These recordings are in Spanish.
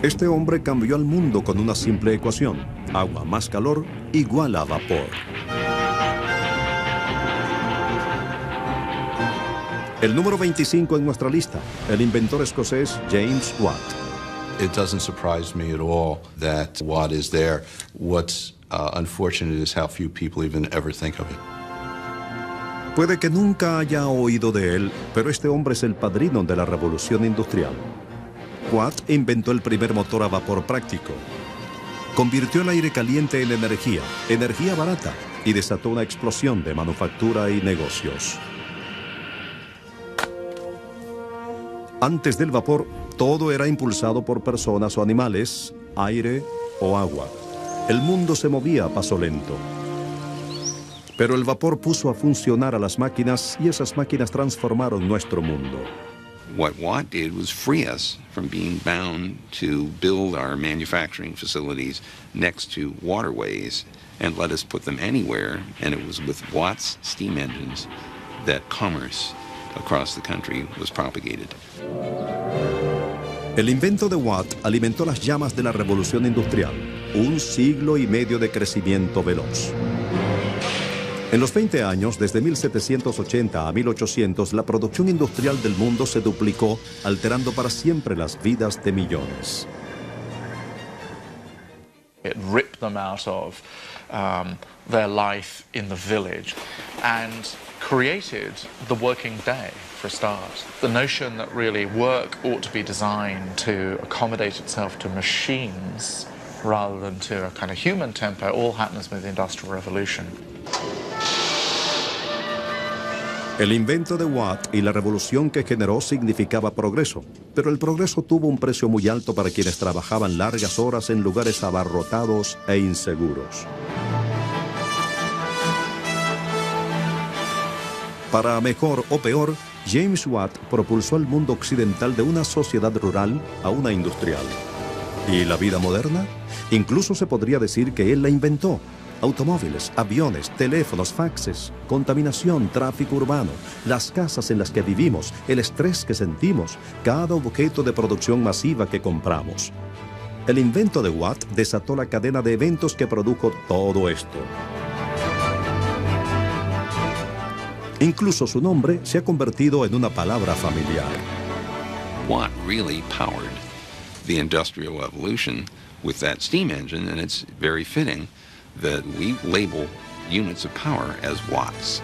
Este hombre cambió al mundo con una simple ecuación: agua más calor igual a vapor. El número 25 en nuestra lista, el inventor escocés James Watt. It doesn't surprise me at all that Watt is there. What's unfortunate is how few people even ever think of it. Puede que nunca haya oído de él, pero este hombre es el padrino de la revolución industrial. Watt inventó el primer motor a vapor práctico. Convirtió el aire caliente en energía barata, y desató una explosión de manufactura y negocios. Antes del vapor, todo era impulsado por personas o animales, aire o agua. El mundo se movía a paso lento. Pero el vapor puso a funcionar a las máquinas y esas máquinas transformaron nuestro mundo. What Watt did was free us from being bound to build our manufacturing facilities next to waterways and let us put them anywhere. And it was with Watt's steam engines that commerce across the country was propagated. El invento de Watt alimentó las llamas de la revolución industrial, un siglo y medio de crecimiento veloz. En los 20 años, desde 1780 a 1800, la producción industrial del mundo se duplicó, alterando para siempre las vidas de millones. It ripped them out of their life in the village and created the working day, for a start. The notion that really work ought to be designed to accommodate itself to machines rather than to a kind of human tempo all happens with the Industrial Revolution. El invento de Watt y la revolución que generó significaba progreso, pero el progreso tuvo un precio muy alto para quienes trabajaban largas horas en lugares abarrotados e inseguros. Para mejor o peor, James Watt propulsó al mundo occidental de una sociedad rural a una industrial. ¿Y la vida moderna? Incluso se podría decir que él la inventó. Automóviles, aviones, teléfonos, faxes, contaminación, tráfico urbano, las casas en las que vivimos, el estrés que sentimos, cada objeto de producción masiva que compramos. El invento de Watt desató la cadena de eventos que produjo todo esto. Incluso su nombre se ha convertido en una palabra familiar. Watt really powered the Industrial Revolution with that steam engine, and it's very fitting that we label units of power as watts.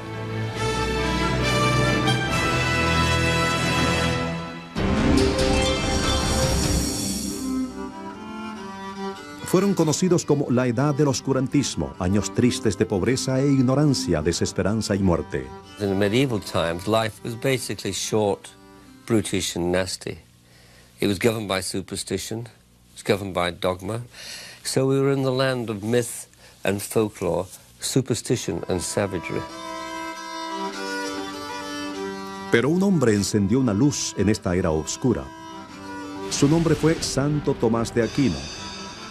Fueron conocidos como la Edad del Oscurantismo, años tristes de pobreza e ignorancia, desesperanza y muerte. In medieval times, life was basically short, brutish and nasty. It was governed by superstition, it was governed by dogma. So we were in the land of myth and folklore, superstition and savagery. Pero un hombre encendió una luz en esta era oscura. Su nombre fue Santo Tomás de Aquino,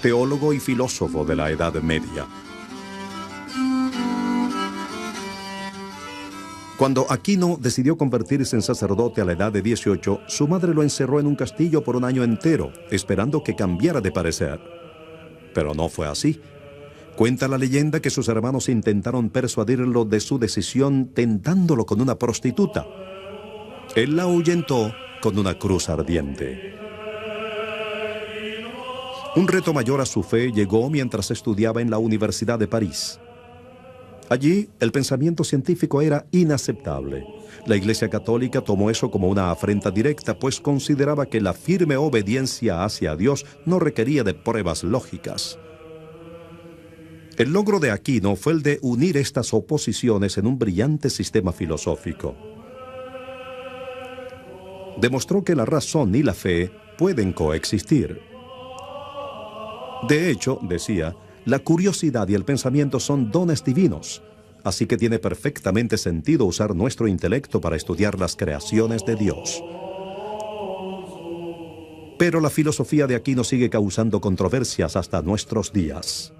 teólogo y filósofo de la Edad Media. Cuando Aquino decidió convertirse en sacerdote a la edad de 18, su madre lo encerró en un castillo por un año entero, esperando que cambiara de parecer. Pero no fue así. Cuenta la leyenda que sus hermanos intentaron persuadirlo de su decisión tentándolo con una prostituta. Él la ahuyentó con una cruz ardiente. Un reto mayor a su fe llegó mientras estudiaba en la Universidad de París. Allí, el pensamiento científico era inaceptable. La Iglesia Católica tomó eso como una afrenta directa, pues consideraba que la firme obediencia hacia Dios no requería de pruebas lógicas. El logro de Aquino fue el de unir estas oposiciones en un brillante sistema filosófico. Demostró que la razón y la fe pueden coexistir. De hecho, decía, la curiosidad y el pensamiento son dones divinos, así que tiene perfectamente sentido usar nuestro intelecto para estudiar las creaciones de Dios. Pero la filosofía de Aquino sigue causando controversias hasta nuestros días.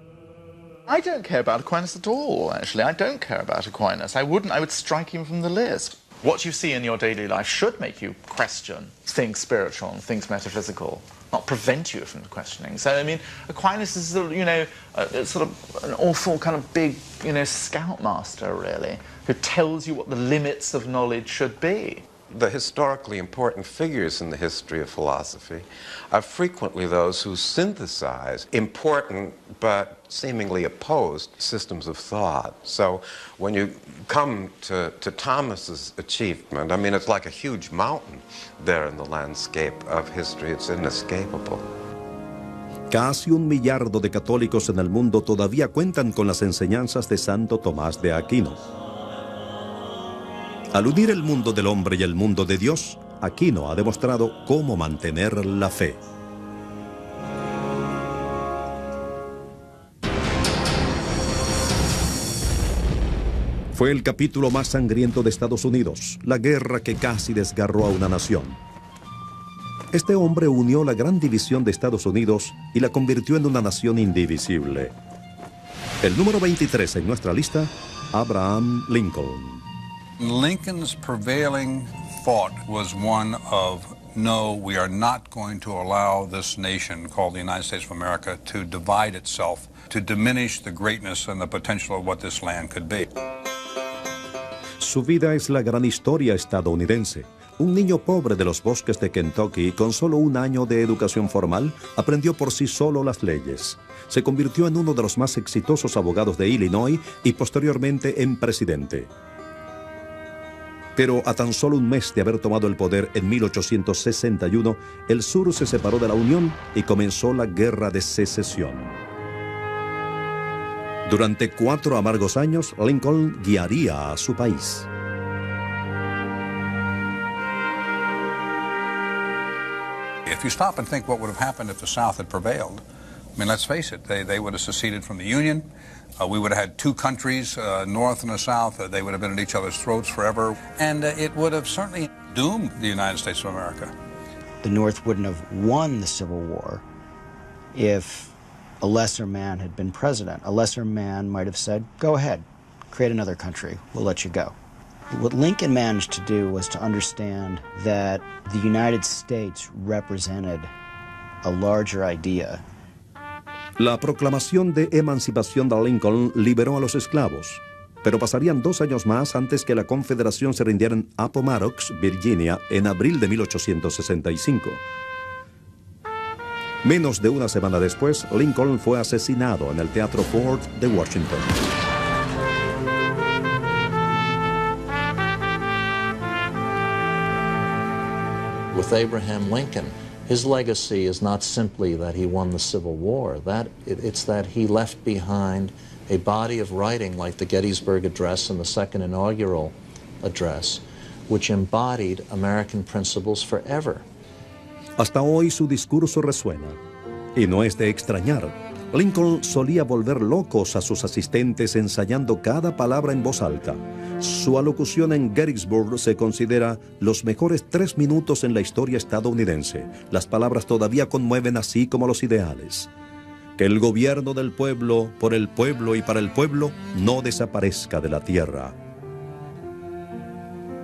I don't care about Aquinas at all, actually. I don't care about Aquinas. I would strike him from the list. What you see in your daily life should make you question things spiritual and things metaphysical. not prevent you from questioning. So, I mean, Aquinas is, sort of an awful kind of big, scoutmaster, really, who tells you what the limits of knowledge should be. The historically important figures in the history of philosophy are frequently those who synthesize important but seemingly opposed systems of thought. So when you come to Thomas's achievement, I mean, it's like a huge mountain there in the landscape of history. It's inescapable. Casi 1 millardo de católicos en el mundo todavía cuentan con las enseñanzas de Santo Tomás de Aquino. Al unir el mundo del hombre y el mundo de Dios, Aquino ha demostrado cómo mantener la fe. Fue el capítulo más sangriento de Estados Unidos, la guerra que casi desgarró a una nación. Este hombre unió la gran división de Estados Unidos y la convirtió en una nación indivisible. El número 23 en nuestra lista, Abraham Lincoln. Lincoln's prevailing thought was one of, no, we are not going to allow this nation called the United States of America to divide itself, to diminish the greatness and the potential of what this land could be. Su vida es la gran historia estadounidense. Un niño pobre de los bosques de Kentucky, con solo 1 año de educación formal, aprendió por sí solo las leyes. Se convirtió en uno de los más exitosos abogados de Illinois y posteriormente en presidente. Pero a tan solo 1 mes de haber tomado el poder en 1861, el sur se separó de la Unión y comenzó la Guerra de Secesión. Durante 4 amargos años, Lincoln guiaría a su país. If you stop and think what would have happened if the South had prevailed, I mean, let's face it, they would have seceded from the Union. We would have had 2 countries, North and the South. They would have been at each other's throats forever. And it would have certainly doomed the United States of America. The North wouldn't have won the Civil War if a lesser man had been president. A lesser man might have said, go ahead, create another country, we'll let you go. What Lincoln managed to do was to understand that the United States represented a larger idea. La proclamación de emancipación de Lincoln liberó a los esclavos, pero pasarían 2 años más antes que la Confederación se rindiera en Appomattox, Virginia, en abril de 1865. Menos de 1 semana después, Lincoln fue asesinado en el Teatro Ford de Washington. With Abraham Lincoln, his legacy is not simply that he won the Civil War, it's that he left behind a body of writing like the Gettysburg Address and the Second Inaugural Address, which embodied American principles forever. Hasta hoy su discurso resuena, y no es de extrañar. Lincoln solía volver locos a sus asistentes ensayando cada palabra en voz alta. Su alocución en Gettysburg se considera los mejores 3 minutos en la historia estadounidense. Las palabras todavía conmueven así como los ideales. Que el gobierno del pueblo, por el pueblo y para el pueblo, no desaparezca de la tierra.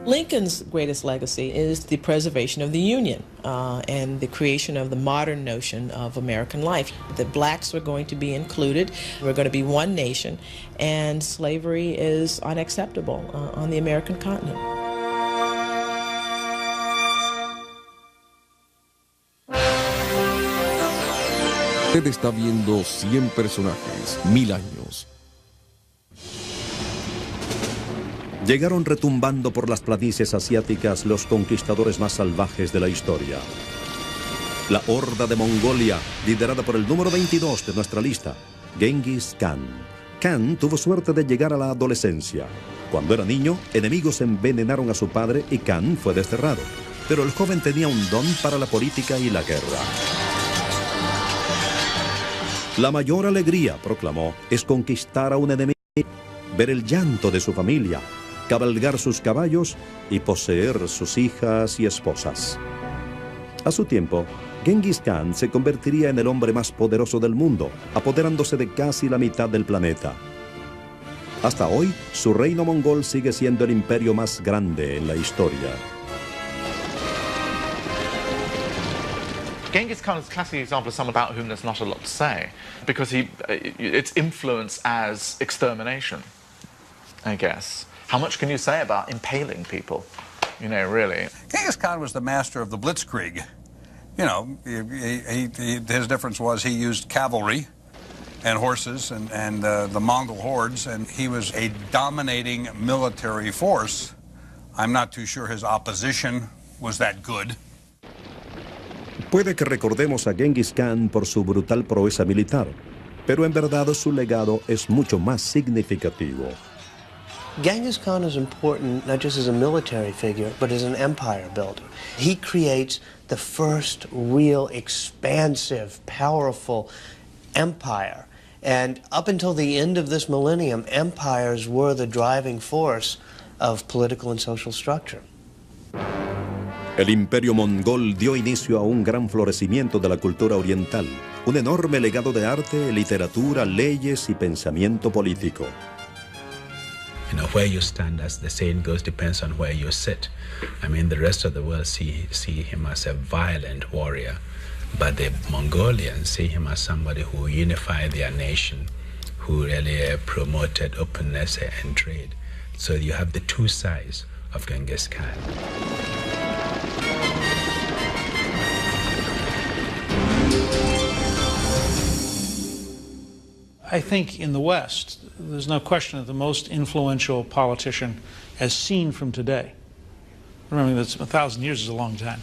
Lincoln's greatest legacy is the preservation of the Union and the creation of the modern notion of American life. The blacks were going to be included, we're going to be one nation, and slavery is unacceptable on the American continent. Usted está viendo 100 personajes, 1000 años. Llegaron retumbando por las planicies asiáticas los conquistadores más salvajes de la historia. La horda de Mongolia, liderada por el número 22 de nuestra lista, Genghis Khan. Khan tuvo suerte de llegar a la adolescencia. Cuando era niño, enemigos envenenaron a su padre y Khan fue desterrado. Pero el joven tenía un don para la política y la guerra. La mayor alegría, proclamó, es conquistar a un enemigo, ver el llanto de su familia, cabalgar sus caballos y poseer sus hijas y esposas. A su tiempo, Genghis Khan se convertiría en el hombre más poderoso del mundo, apoderándose de casi la mitad del planeta. Hasta hoy, su reino mongol sigue siendo el imperio más grande en la historia. Genghis Khan is a classic example of someone about whom there's not a lot to say, because it's influence as extermination, I guess. How much can you say about impaling people, you know, really? Genghis Khan was the master of the blitzkrieg. You know, his difference was he used cavalry and horses and the Mongol hordes, and he was a dominating military force. I'm not too sure his opposition was that good. Puede que recordemos a Genghis Khan por su brutal proeza militar, pero en verdad su legado es mucho más significativo. Genghis Khan is important not just as a military figure, but as an empire builder. He creates the first real expansive, powerful empire. And up until the end of this millennium, empires were the driving force of political and social structure. El imperio mongol dio inicio a un gran florecimiento de la cultura oriental, un enorme legado de arte, literatura, leyes y pensamiento político. You know, where you stand, as the saying goes, depends on where you sit. I mean, the rest of the world see him as a violent warrior, but the Mongolians see him as somebody who unified their nation, who really promoted openness and trade. So you have the two sides of Genghis Khan. I think in the West, there's no question that the most influential politician as seen from today, remembering that 1,000 years is a long time,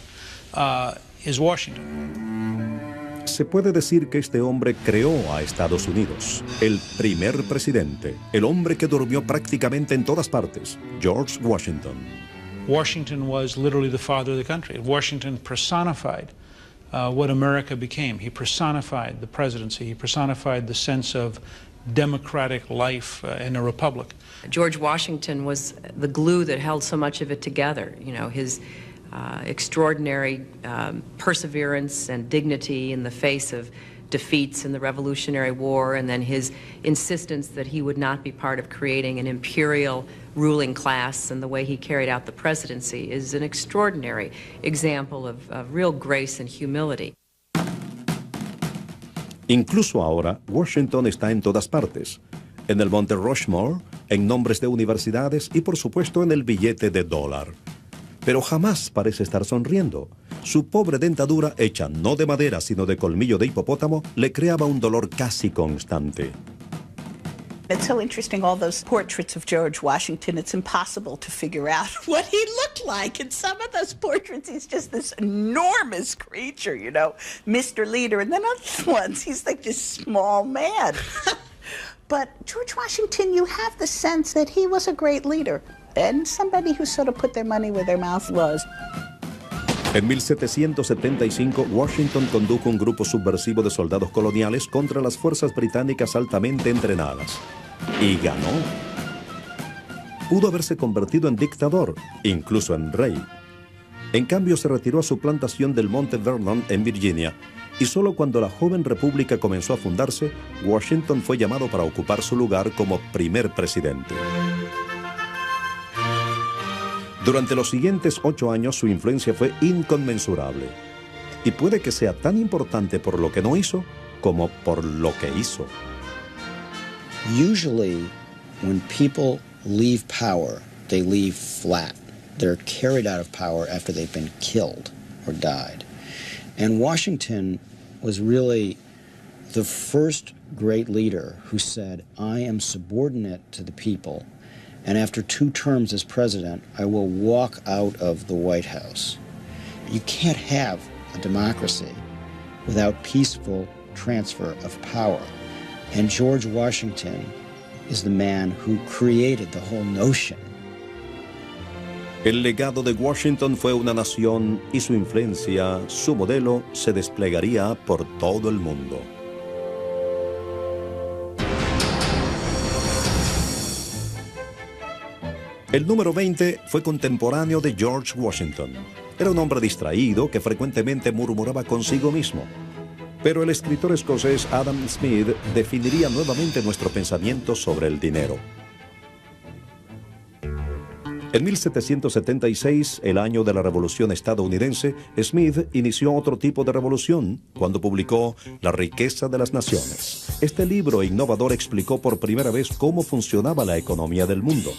is Washington. Se puede decir que este hombre creó a Estados Unidos, el primer presidente, el hombre que durmió prácticamente en todas partes, George Washington. Washington was literally the father of the country. Washington personified what America became. He personified the presidency. He personified the sense of democratic life in a republic. George Washington was the glue that held so much of it together. You know, his extraordinary perseverance and dignity in the face of defeats in the Revolutionary War, and then his insistence that he would not be part of creating an imperial ruling class, and the way he carried out the presidency is an extraordinary example of real grace and humility. Incluso ahora, Washington está en todas partes. En el Monte Rushmore, en nombres de universidades y por supuesto en el billete de $1. Pero jamás parece estar sonriendo. Su pobre dentadura, hecha no de madera sino de colmillo de hipopótamo, le creaba un dolor casi constante. It's so interesting, all those portraits of George Washington. It's impossible to figure out what he looked like. In some of those portraits, he's just this enormous creature, you know, Mr. Leader. And then other ones, he's like this small man. But George Washington, you have the sense that he was a great leader and somebody who sort of put their money where their mouth was. En 1775, Washington condujo un grupo subversivo de soldados coloniales contra las fuerzas británicas altamente entrenadas. Y ganó. Pudo haberse convertido en dictador, incluso en rey. En cambio, se retiró a su plantación del Monte Vernon en Virginia, y solo cuando la joven república comenzó a fundarse, Washington fue llamado para ocupar su lugar como primer presidente. Durante los siguientes 8 años su influencia fue inconmensurable. Y puede que sea tan importante por lo que no hizo como por lo que hizo. Usually, when people leave power, they leave flat. They're carried out of power after they've been killed or died. And Washington was really the first great leader who said, I am subordinate to the people. And after 2 terms as president, I will walk out of the White House. You can't have a democracy without peaceful transfer of power. And George Washington is the man who created the whole notion. El legado de Washington fue una nación y su influencia, su modelo, se desplegaría por todo el mundo. El número 20 fue contemporáneo de George Washington. Era un hombre distraído que frecuentemente murmuraba consigo mismo. Pero el escritor escocés Adam Smith definiría nuevamente nuestro pensamiento sobre el dinero. En 1776, el año de la Revolución estadounidense, Smith inició otro tipo de revolución cuando publicó La riqueza de las naciones. Este libro innovador explicó por primera vez cómo funcionaba la economía del mundo.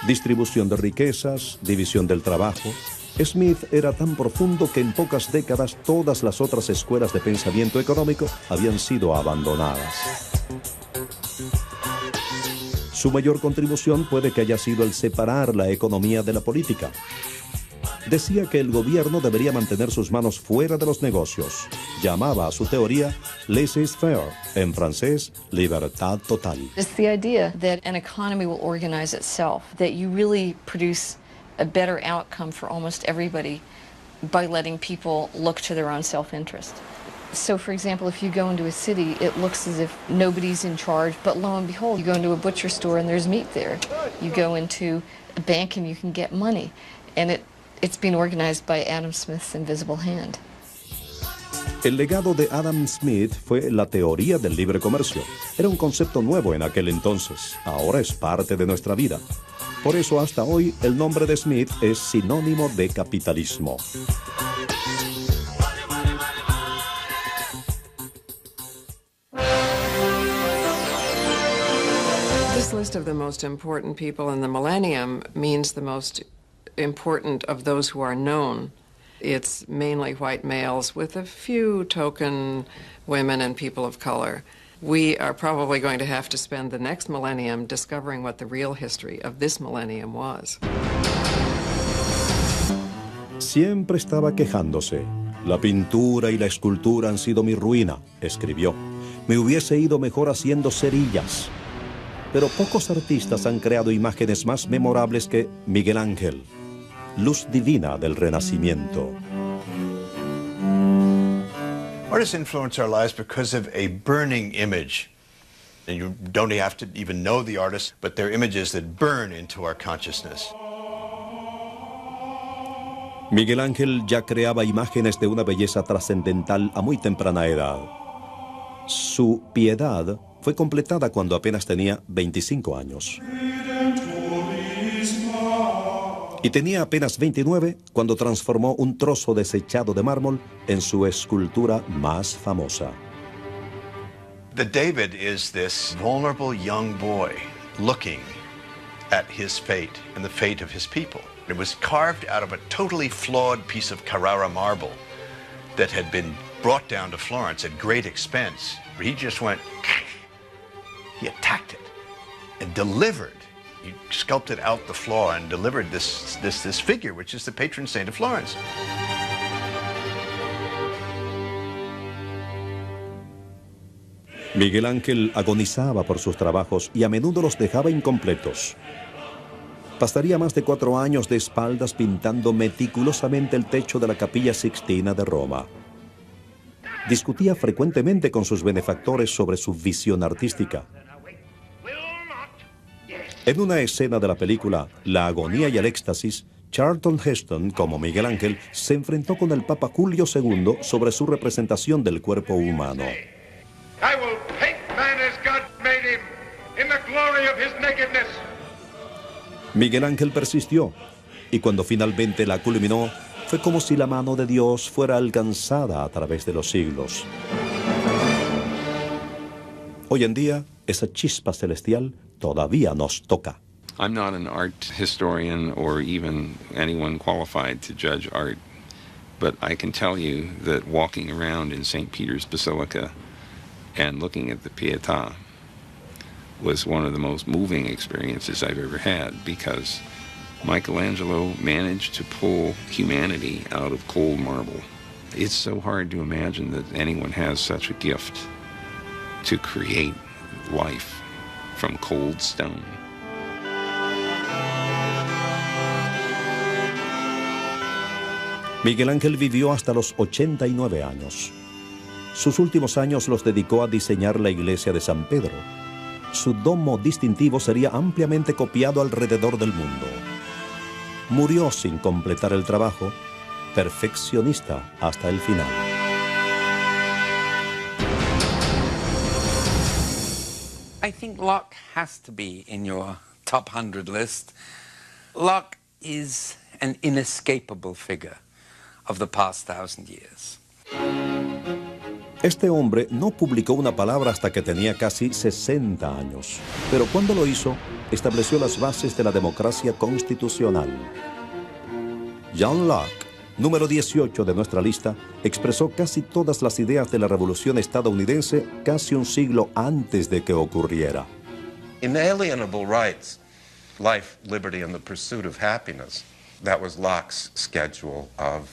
Distribución de riquezas, división del trabajo. Smith era tan profundo que en pocas décadas todas las otras escuelas de pensamiento económico habían sido abandonadas. Su mayor contribución puede que haya sido el separar la economía de la política. Decía que el gobierno debería mantener sus manos fuera de los negocios. Llamaba a su teoría laissez-faire, en francés, libertad total. It's the idea that an economy will organize itself, that you really produce a better outcome for almost everybody by letting people look to their own self-interest. So, for example, if you go into a city, it looks as if nobody's in charge, but lo and behold, you go into a butcher store and there's meat there. You go into a bank and you can get money. And it's been organized by Adam Smith's invisible hand. El legado de Adam Smith fue la teoría del libre comercio. Era un concepto nuevo en aquel entonces. Ahora es parte de nuestra vida. Por eso hasta hoy el nombre de Smith es sinónimo de capitalismo. This list of the most important people in the millennium means the most important of those who are known. It's mainly white males with a few token women and people of color. We are probably going to have to spend the next millennium discovering what the real history of this millennium was. Siempre estaba quejándose. La pintura y la escultura han sido mi ruina, escribió. Me hubiese ido mejor haciendo cerillas. Pero pocos artistas han creado imágenes más memorables que Miguel Ángel, luz divina del Renacimiento. Artists influence our lives because of a burning image. And you don't have to even know the artist, but they're images that burn into our consciousness. Miguel Ángel ya creaba imágenes de una belleza trascendental a muy temprana edad. Su Piedad fue completada cuando apenas tenía 25 años. Y tenía apenas 29 cuando transformó un trozo desechado de mármol en su escultura más famosa. The David is this vulnerable young boy looking at his fate and the fate of his people. It was carved out of a totally flawed piece of Carrara marble that had been brought down to Florence at great expense. But he just went, he attacked it and delivered. He sculpted out the flaw and delivered this figure, which is the patron saint of Florence. Miguel Ángel agonizaba por sus trabajos y a menudo los dejaba incompletos. Pasaría más de 4 años de espaldas pintando meticulosamente el techo de la Capilla Sixtina de Roma. Discutía frecuentemente con sus benefactores sobre su visión artística. En una escena de la película La agonía y el éxtasis, Charlton Heston, como Miguel Ángel, se enfrentó con el Papa Julio II sobre su representación del cuerpo humano. I will paint man as God made him, in the glory of his nakedness. Miguel Ángel persistió, y cuando finalmente la culminó, fue como si la mano de Dios fuera alcanzada a través de los siglos. Hoy en día, esa chispa celestial todavía nos toca. I'm not an art historian or even anyone qualified to judge art, but I can tell you that walking around in St. Peter's Basilica and looking at the Pietà was one of the most moving experiences I've ever had, because Michelangelo managed to pull humanity out of cold marble. It's so hard to imagine that anyone has such a gift to create life from cold stone. Miguel Ángel vivió hasta los 89 años. Sus últimos años los dedicó a diseñar la iglesia de San Pedro. Su domo distintivo sería ampliamente copiado alrededor del mundo. Murió sin completar el trabajo, perfeccionista hasta el final. I think luck has to be in your top 100 list. Locke is an inescapable figure of the past 1,000 years. Este hombre no publicó una palabra hasta que tenía casi 60 años, pero cuando lo hizo, estableció las bases de la democracia constitucional. John Locke, número 18 de nuestra lista, expresó casi todas las ideas de la Revolución estadounidense casi un siglo antes de que ocurriera. Inalienable rights, life, liberty, and the pursuit of happiness. That was Locke's schedule of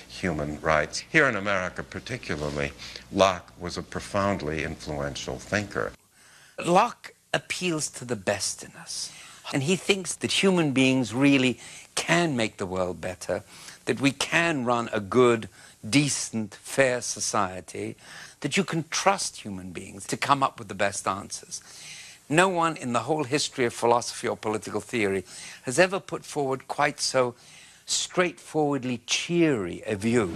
human rights. Here in America particularly, Locke was a profoundly influential thinker. Locke appeals to the best in us, and he thinks that human beings really can make the world better, that we can run a good, decent, fair society, that you can trust human beings to come up with the best answers. No one in the whole history of philosophy or political theory has ever put forward quite so straightforwardly cheery a view.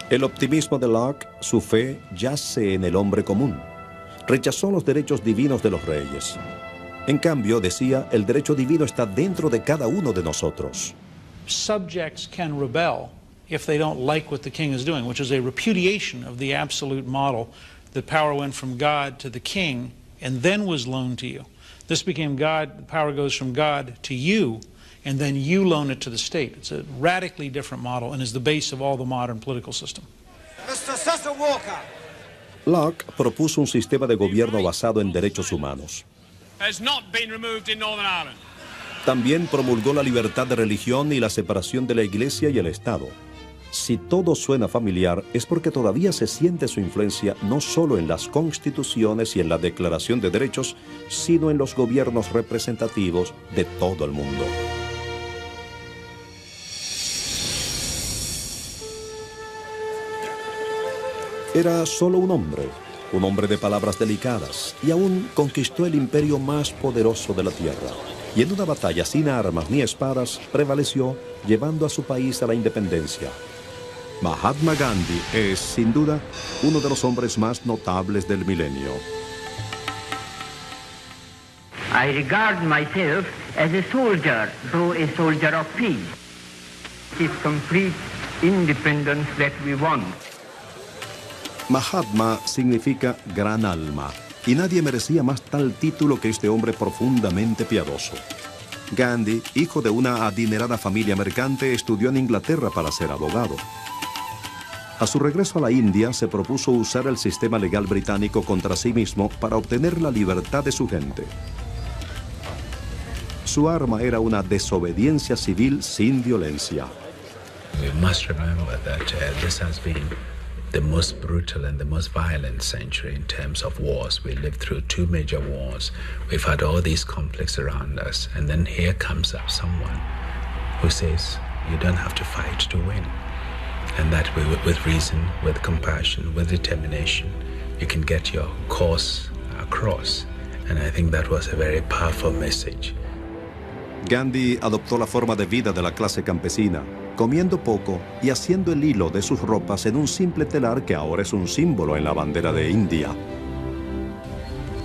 El optimismo de Locke, su fe, yace en el hombre común. Rechazó los derechos divinos de los reyes. En cambio, decía, el derecho divino está dentro de cada uno de nosotros. Subjects can rebel if they don't like what the king is doing, which is a repudiation of the absolute model that power went from God to the king and then was loaned to you. This became God, the power goes from God to you, and then you loan it to the state. It's a radically different model and is the base of all the modern political system. Mr. Cecil Walker. Locke propuso un sistema de gobierno basado en derechos humanos. Has not been removed in Northern Ireland. También promulgó la libertad de religión y la separación de la Iglesia y el Estado. Si todo suena familiar, es porque todavía se siente su influencia no solo en las constituciones y en la Declaración de Derechos, sino en los gobiernos representativos de todo el mundo. Era solo un hombre de palabras delicadas, y aún conquistó el imperio más poderoso de la tierra. Y en una batalla sin armas ni espadas, prevaleció, llevando a su país a la independencia. Mahatma Gandhi es, sin duda, uno de los hombres más notables del milenio. I regard myself as a soldier, though a soldier of peace. It is complete independence that we want. Mahatma significa gran alma, y nadie merecía más tal título que este hombre profundamente piadoso. Gandhi, hijo de una adinerada familia mercante, estudió en Inglaterra para ser abogado. A su regreso a la India, se propuso usar el sistema legal británico contra sí mismo para obtener la libertad de su gente. Su arma era una desobediencia civil sin violencia. We must remember that this has been the most brutal and the most violent century in terms of wars. We lived through 2 major wars. We've had all these conflicts around us. And then here comes up someone who says, you don't have to fight to win. And that with reason, with compassion, with determination, you can get your cause across. And I think that was a very powerful message. Gandhi adoptó la forma de vida de la clase campesina, comiendo poco y haciendo el hilo de sus ropas en un simple telar que ahora es un símbolo en la bandera de India.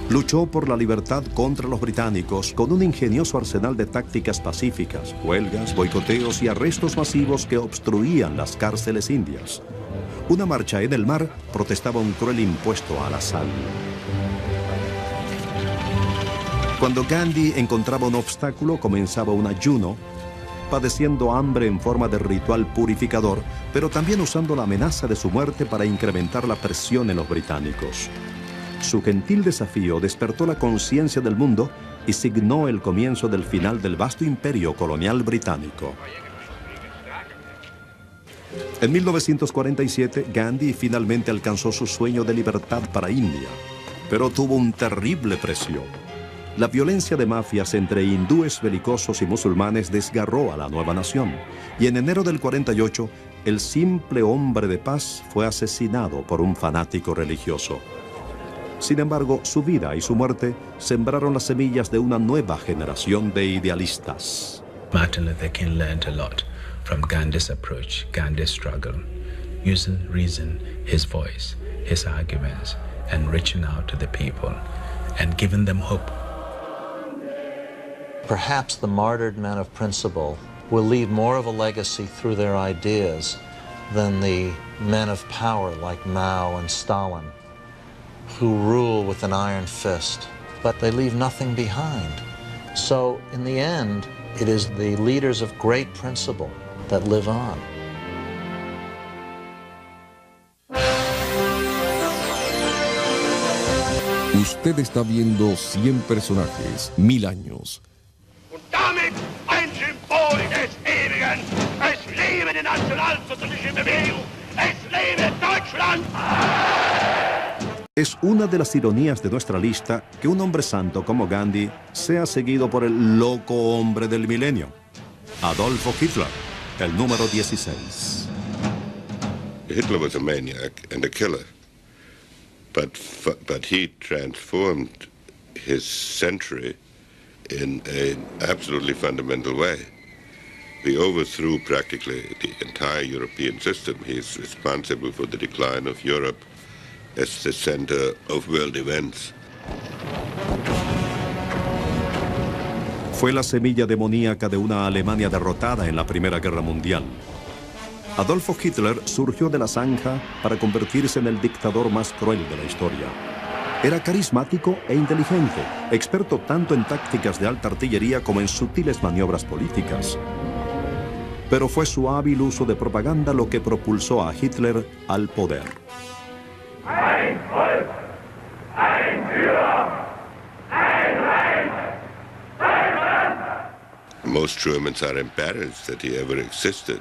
Luchó por la libertad contra los británicos con un ingenioso arsenal de tácticas pacíficas, huelgas, boicoteos y arrestos masivos que obstruían las cárceles indias. Una marcha en el mar protestaba un cruel impuesto a la sal. Cuando Gandhi encontraba un obstáculo, comenzaba un ayuno, padeciendo hambre en forma de ritual purificador, pero también usando la amenaza de su muerte para incrementar la presión en los británicos. Su gentil desafío despertó la conciencia del mundo y signó el comienzo del final del vasto imperio colonial británico. En 1947, Gandhi finalmente alcanzó su sueño de libertad para India, pero tuvo un terrible precio. La violencia de mafias entre hindúes belicosos y musulmanes desgarró a la nueva nación, y en enero del 48, el simple hombre de paz fue asesinado por un fanático religioso. Sin embargo, su vida y su muerte sembraron las semillas de una nueva generación de idealistas. Martin Luther King learned a lot from Gandhi's approach, Gandhi's struggle, using reason, his voice, his arguments, and reaching out to the people and giving them hope. Perhaps the martyred men of principle will leave more of a legacy through their ideas than the men of power like Mao and Stalin, who rule with an iron fist, but they leave nothing behind. So in the end, it is the leaders of great principle that live on. Usted está viendo 100 personajes, 1000 años. Damit ein Symbol des Ewigen. Es lebe die nationalsozialistische Bewegung. Es lebe Deutschland. Es una de las ironías de nuestra lista que un hombre santo como Gandhi sea seguido por el loco hombre del milenio, Adolfo Hitler, el número 16. Hitler was a maniac and a killer, but he transformed his century in an absolutely fundamental way. He overthrew practically the entire European system. He is responsible for the decline of Europe as the center of world events. Fue la semilla demoníaca de una Alemania derrotada en la Primera Guerra Mundial. Adolfo Hitler surgió de la zanja para convertirse en el dictador más cruel de la historia. Era carismático e inteligente, experto tanto en tácticas de alta artillería como en sutiles maniobras políticas. Pero fue su hábil uso de propaganda lo que propulsó a Hitler al poder. Ein Volk, ein Führer, ein Reich, Deutschland! Most Germans are embarrassed that he ever existed,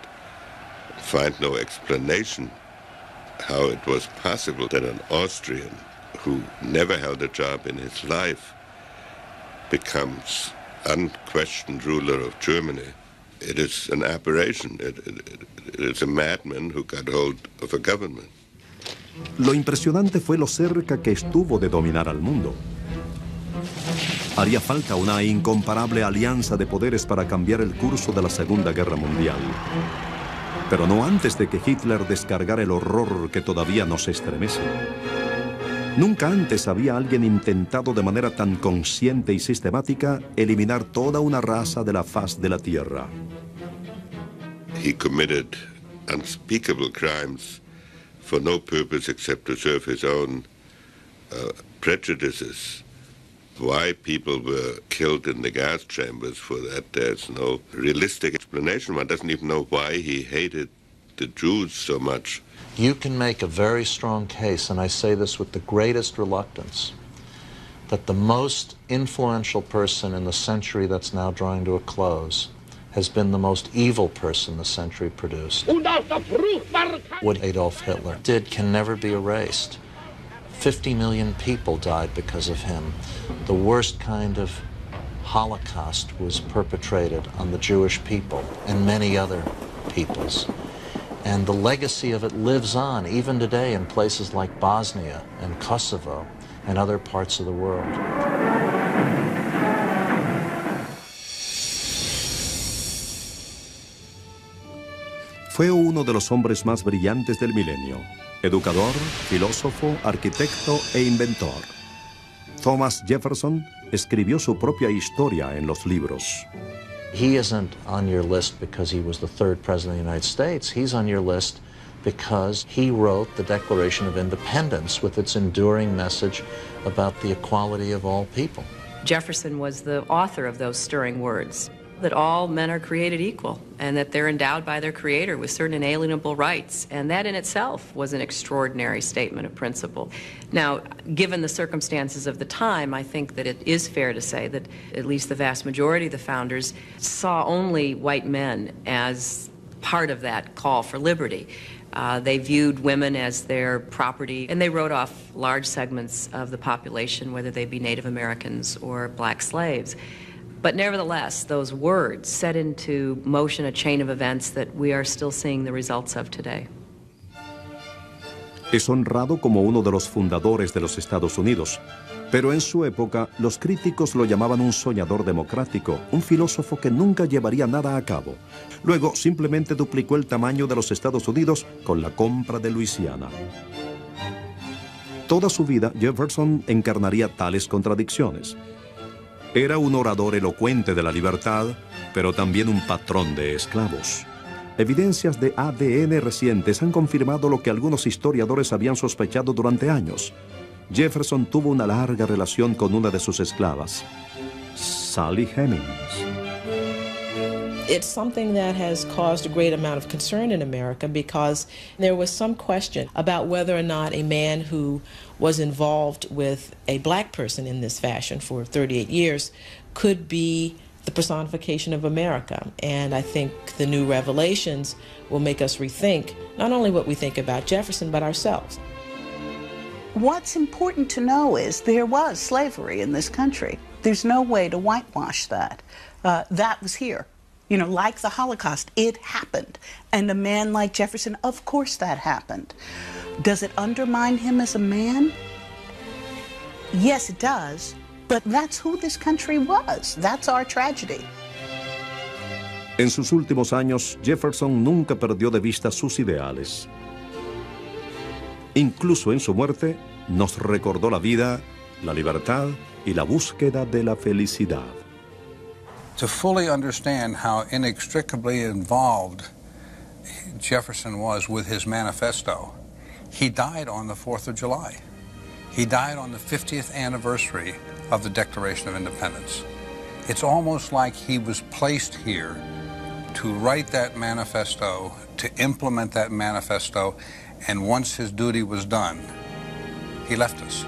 find no explanation how it was possible that an Austrian who never held a job in his life becomes unquestioned ruler of Germany. It is an aberration. It is a madman who got hold of a government. Lo impresionante fue lo cerca que estuvo de dominar al mundo. Haría falta una incomparable alianza de poderes para cambiar el curso de la Segunda Guerra Mundial. Pero no antes de que Hitler descargara el horror que todavía nos estremece. Nunca antes había alguien intentado de manera tan consciente y sistemática eliminar toda una raza de la faz de la Tierra. He committed unspeakable crimes for no purpose except to serve his own prejudices. Why people were killed in the gas chambers, for that there's no realistic explanation. One doesn't even know why he hated the Jews so much. You can make a very strong case, and I say this with the greatest reluctance, that the most influential person in the century that's now drawing to a close has been the most evil person the century produced. What Adolf Hitler did can never be erased. 50 million people died because of him. The worst kind of Holocaust was perpetrated on the Jewish people and many other peoples. And the legacy of it lives on even today in places like Bosnia and Kosovo and other parts of the world. Fue uno de los hombres más brillantes del milenio. Educador, filósofo, arquitecto e inventor. Thomas Jefferson escribió su propia historia en los libros. He isn't on your list because he was the third president of the United States. He's on your list because he wrote the Declaration of Independence with its enduring message about the equality of all people. Jefferson was the author of those stirring words, that all men are created equal and that they're endowed by their creator with certain inalienable rights. And that in itself was an extraordinary statement of principle. Now, given the circumstances of the time, I think that it is fair to say that at least the vast majority of the founders saw only white men as part of that call for liberty. They viewed women as their property, and they wrote off large segments of the population, whether they be Native Americans or black slaves. But nevertheless, those words set into motion a chain of events that we are still seeing the results of today. Es honrado como uno de los fundadores de los Estados Unidos, pero en su época los críticos lo llamaban un soñador democrático, un filósofo que nunca llevaría nada a cabo. Luego simplemente duplicó el tamaño de los Estados Unidos con la compra de Luisiana. Toda su vida Jefferson encarnaría tales contradicciones. Era un orador elocuente de la libertad, pero también un patrón de esclavos. Evidencias de ADN recientes han confirmado lo que algunos historiadores habían sospechado durante años. Jefferson tuvo una larga relación con una de sus esclavas, Sally Hemings. It's something that has caused a great amount of concern in America because there was some question about whether or not a man who was involved with a black person in this fashion for 38 years could be the personification of America. And I think the new revelations will make us rethink not only what we think about Jefferson, but ourselves. What's important to know is there was slavery in this country. There's no way to whitewash that. That was here. You know, like the Holocaust, it happened. And a man like Jefferson, of course that happened. Does it undermine him as a man? Yes, it does. But that's who this country was. That's our tragedy. En sus últimos años, Jefferson nunca perdió de vista sus ideales. Incluso en su muerte, nos recordó la vida, la libertad y la búsqueda de la felicidad. To fully understand how inextricably involved Jefferson was with his manifesto, he died on the 4th of July. He died on the 50th anniversary of the Declaration of Independence. It's almost like he was placed here to write that manifesto, to implement that manifesto, and once his duty was done, he left us.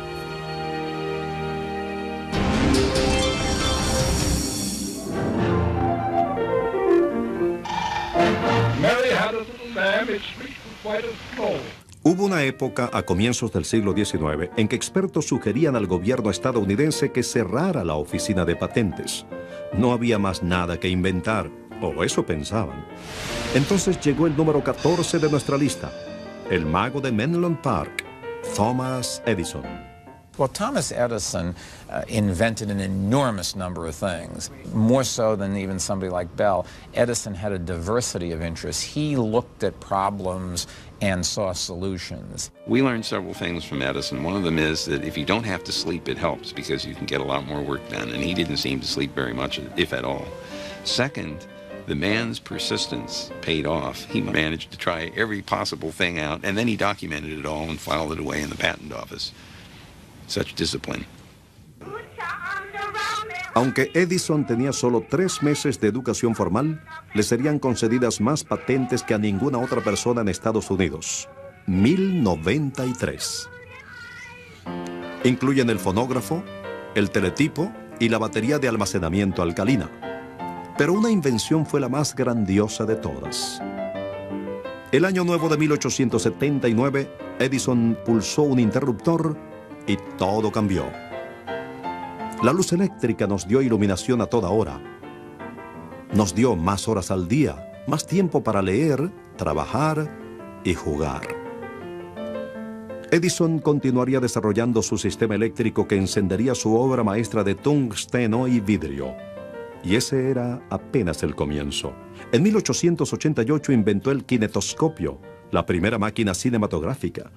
Mary had a little lamb, its fleece was white as snow. Hubo una época a comienzos del siglo XIX en que expertos sugerían al gobierno estadounidense que cerrara la oficina de patentes. No había más nada que inventar, o eso pensaban. Entonces llegó el número 14 de nuestra lista, el mago de Menlo Park, Thomas Edison. Well, Thomas Edison invented an enormous number of things, more so than even somebody like Bell. Edison had a diversity of interests. He looked at problems and saw solutions. We learned several things from Edison. One of them is that if you don't have to sleep, it helps because you can get a lot more work done, and he didn't seem to sleep very much, if at all. Second, the man's persistence paid off. He managed to try every possible thing out, and then he documented it all and filed it away in the patent office. Such discipline. Aunque Edison tenía solo 3 meses de educación formal, le serían concedidas más patentes que a ninguna otra persona en Estados Unidos. 1093. Incluyen el fonógrafo, el teletipo y la batería de almacenamiento alcalina. Pero una invención fue la más grandiosa de todas. El año nuevo de 1879, Edison pulsó un interruptor y todo cambió. La luz eléctrica nos dio iluminación a toda hora. Nos dio más horas al día, más tiempo para leer, trabajar y jugar. Edison continuaría desarrollando su sistema eléctrico que encendería su obra maestra de tungsteno y vidrio. Y ese era apenas el comienzo. En 1888 inventó el kinetoscopio, la primera máquina cinematográfica.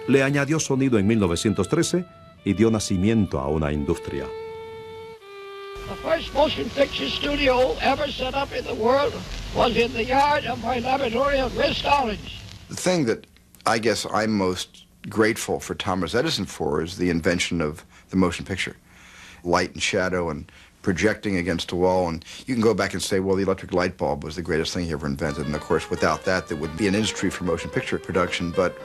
Le añadió sonido en 1913 y dio nacimiento a una industria. The first motion picture studio ever set up in the world was in the yard of my laboratory at West Orange. The thing that I guess I'm most grateful for Thomas Edison for is the invention of the motion picture. Light and shadow and projecting against a wall, and you can go back and say, well, the electric light bulb was the greatest thing he ever invented, and of course without that there would be an industry for motion picture production, but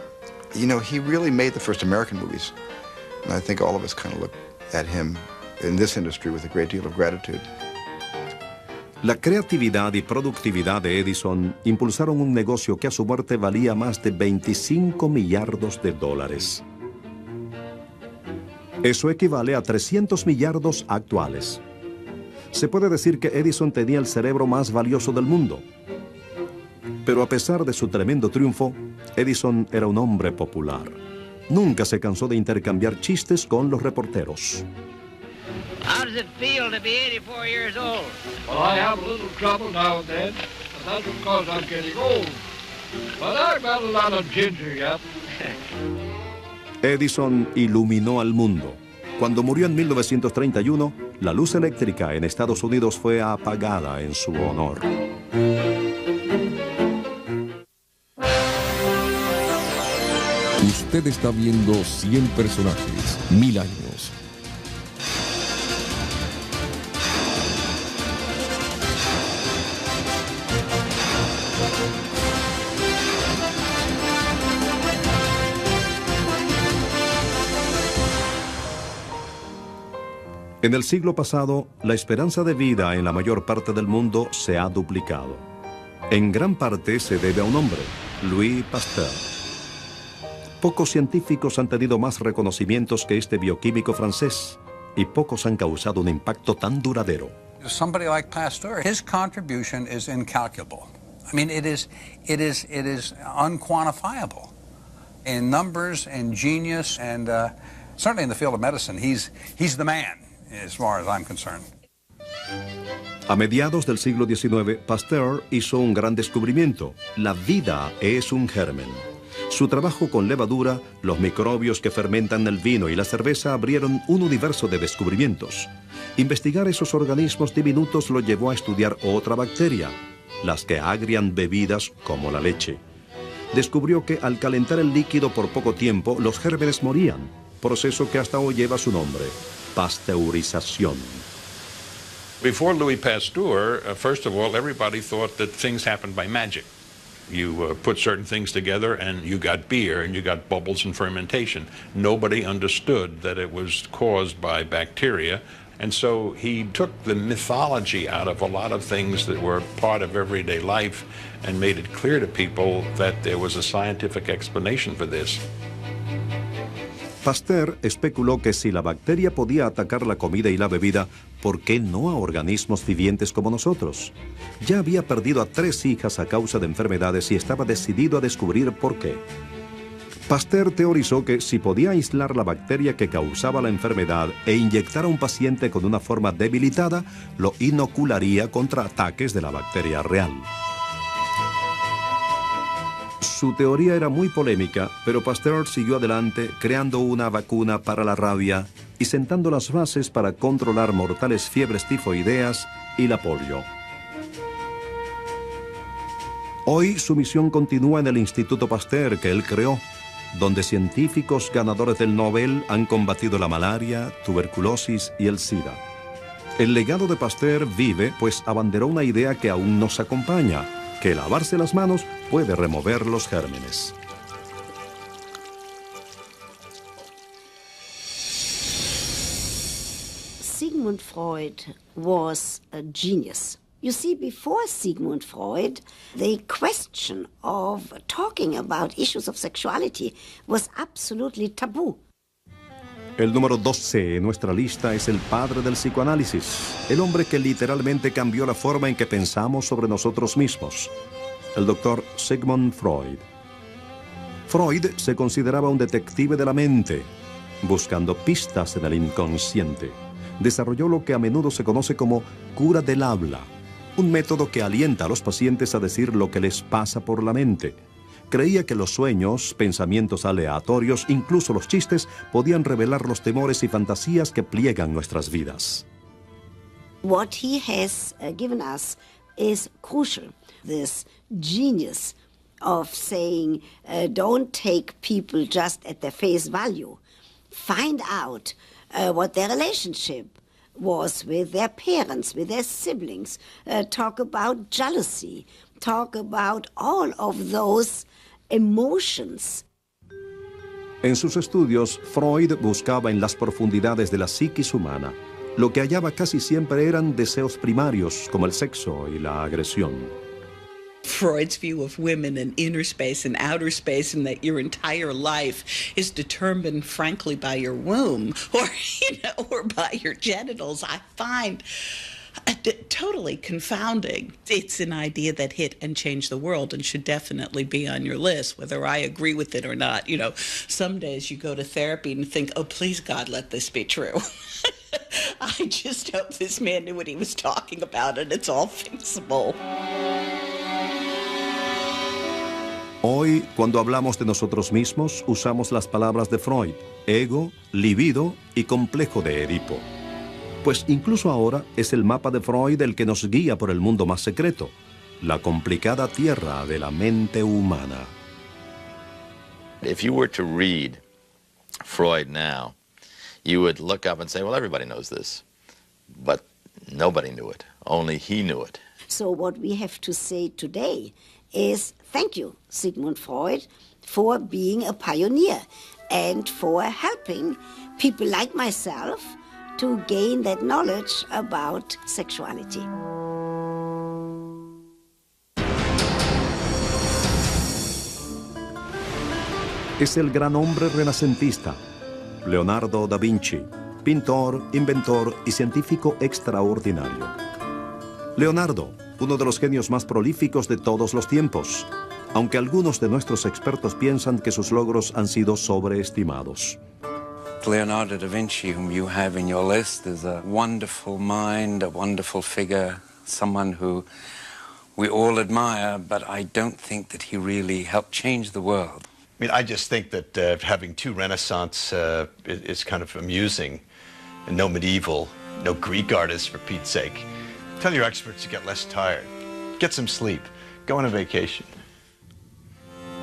you know, he really made the first American movies, and I think all of us kind of look at him in this industry with a great deal of gratitude. La creatividad y productividad de Edison impulsaron un negocio que a su muerte valía más de $25 millardos. Eso equivale a 300 millardos actuales. Se puede decir que Edison tenía el cerebro más valioso del mundo. Pero a pesar de su tremendo triunfo, Edison era un hombre popular. Nunca se cansó de intercambiar chistes con los reporteros. How does it feel to be 84 years old? Well, I have a little trouble now and then, and that's because I'm getting old. But I've got a lot of ginger yet. Edison iluminó al mundo. Cuando murió en 1931, la luz eléctrica en Estados Unidos fue apagada en su honor. Usted está viendo 100 personajes, 1000 años. En el siglo pasado, la esperanza de vida en la mayor parte del mundo se ha duplicado. En gran parte se debe a un hombre, Louis Pasteur. Pocos científicos han tenido más reconocimientos que este bioquímico francés, y pocos han causado un impacto tan duradero. Somebody like Pasteur, his contribution is incalculable. I mean, it is unquantifiable in numbers and genius, and certainly in the field of medicine, he's the man, as far as I'm concerned. A mediados del siglo XIX, Pasteur hizo un gran descubrimiento. La vida es un germen. Su trabajo con levadura, los microbios que fermentan el vino y la cerveza abrieron un universo de descubrimientos. Investigar esos organismos diminutos lo llevó a estudiar otra bacteria, las que agrian bebidas como la leche. Descubrió que al calentar el líquido por poco tiempo, los gérmenes morían, proceso que hasta hoy lleva su nombre, pasteurización. Before Louis Pasteur, first of all, everybody thought that things happened by magic. You put certain things together and you got beer and you got bubbles and fermentation. Nobody understood that it was caused by bacteria. And so he took the mythology out of a lot of things that were part of everyday life and made it clear to people that there was a scientific explanation for this. Pasteur especuló que si la bacteria podía atacar la comida y la bebida, ¿por qué no a organismos vivientes como nosotros? Ya había perdido a 3 hijas a causa de enfermedades y estaba decidido a descubrir por qué. Pasteur teorizó que si podía aislar la bacteria que causaba la enfermedad e inyectar a un paciente con una forma debilitada, lo inocularía contra ataques de la bacteria real. Su teoría era muy polémica, pero Pasteur siguió adelante creando una vacuna para la rabia y sentando las bases para controlar mortales fiebres tifoideas y la polio. Hoy su misión continúa en el Instituto Pasteur que él creó, donde científicos ganadores del Nobel han combatido la malaria, tuberculosis y el SIDA. El legado de Pasteur vive, pues abanderó una idea que aún nos acompaña, que lavarse las manos puede remover los gérmenes. Sigmund Freud was a genius. You see, before Sigmund Freud, the question of talking about issues of sexuality was absolutely taboo. El número 12 en nuestra lista es el padre del psicoanálisis, el hombre que literalmente cambió la forma en que pensamos sobre nosotros mismos, el doctor Sigmund Freud. Freud se consideraba un detective de la mente, buscando pistas en el inconsciente. Desarrolló lo que a menudo se conoce como cura del habla, un método que alienta a los pacientes a decir lo que les pasa por la mente. Creía que los sueños, pensamientos aleatorios, incluso los chistes, podían revelar los temores y fantasías que pliegan nuestras vidas. What he has given us is crucial. This genius of saying, don't take people just at their face value. Find out what their relationship was with their parents, with their siblings. Talk about jealousy. Talk about all of those emotions. En sus estudios, Freud buscaba en las profundidades de la psiquis humana. Lo que hallaba casi siempre eran deseos primarios, como el sexo y la agresión. Freud's view of women and inner space and outer space, and that your entire life is determined, frankly, by your womb or by your genitals, I find totally confounding. It's an idea that hit and changed the world and should definitely be on your list, whether I agree with it or not. You know, some days you go to therapy and think, oh, please, God, let this be true. I just hope this man knew what he was talking about and it's all fixable. Hoy, cuando hablamos de nosotros mismos, usamos las palabras de Freud: ego, libido y complejo de Edipo. Pues incluso ahora es el mapa de Freud el que nos guía por el mundo más secreto, la complicada tierra de la mente humana. If you were to read Freud now, you would look up and say, well, everybody knows this. But nobody knew it. Only he knew it. So what we have to say today is thank you, Sigmund Freud, for being a pioneer and for helping people like myself to gain that knowledge about sexuality. Es el gran hombre renacentista, Leonardo da Vinci, pintor, inventor y científico extraordinario. Leonardo, uno de los genios más prolíficos de todos los tiempos, aunque algunos de nuestros expertos piensan que sus logros han sido sobreestimados. Leonardo da Vinci, whom you have in your list, is a wonderful mind, a wonderful figure, someone who we all admire, but I don't think that he really helped change the world. I mean, I just think that having two Renaissance is kind of amusing. And no medieval, no Greek artists, for Pete's sake. Tell your experts to get less tired. Get some sleep. Go on a vacation.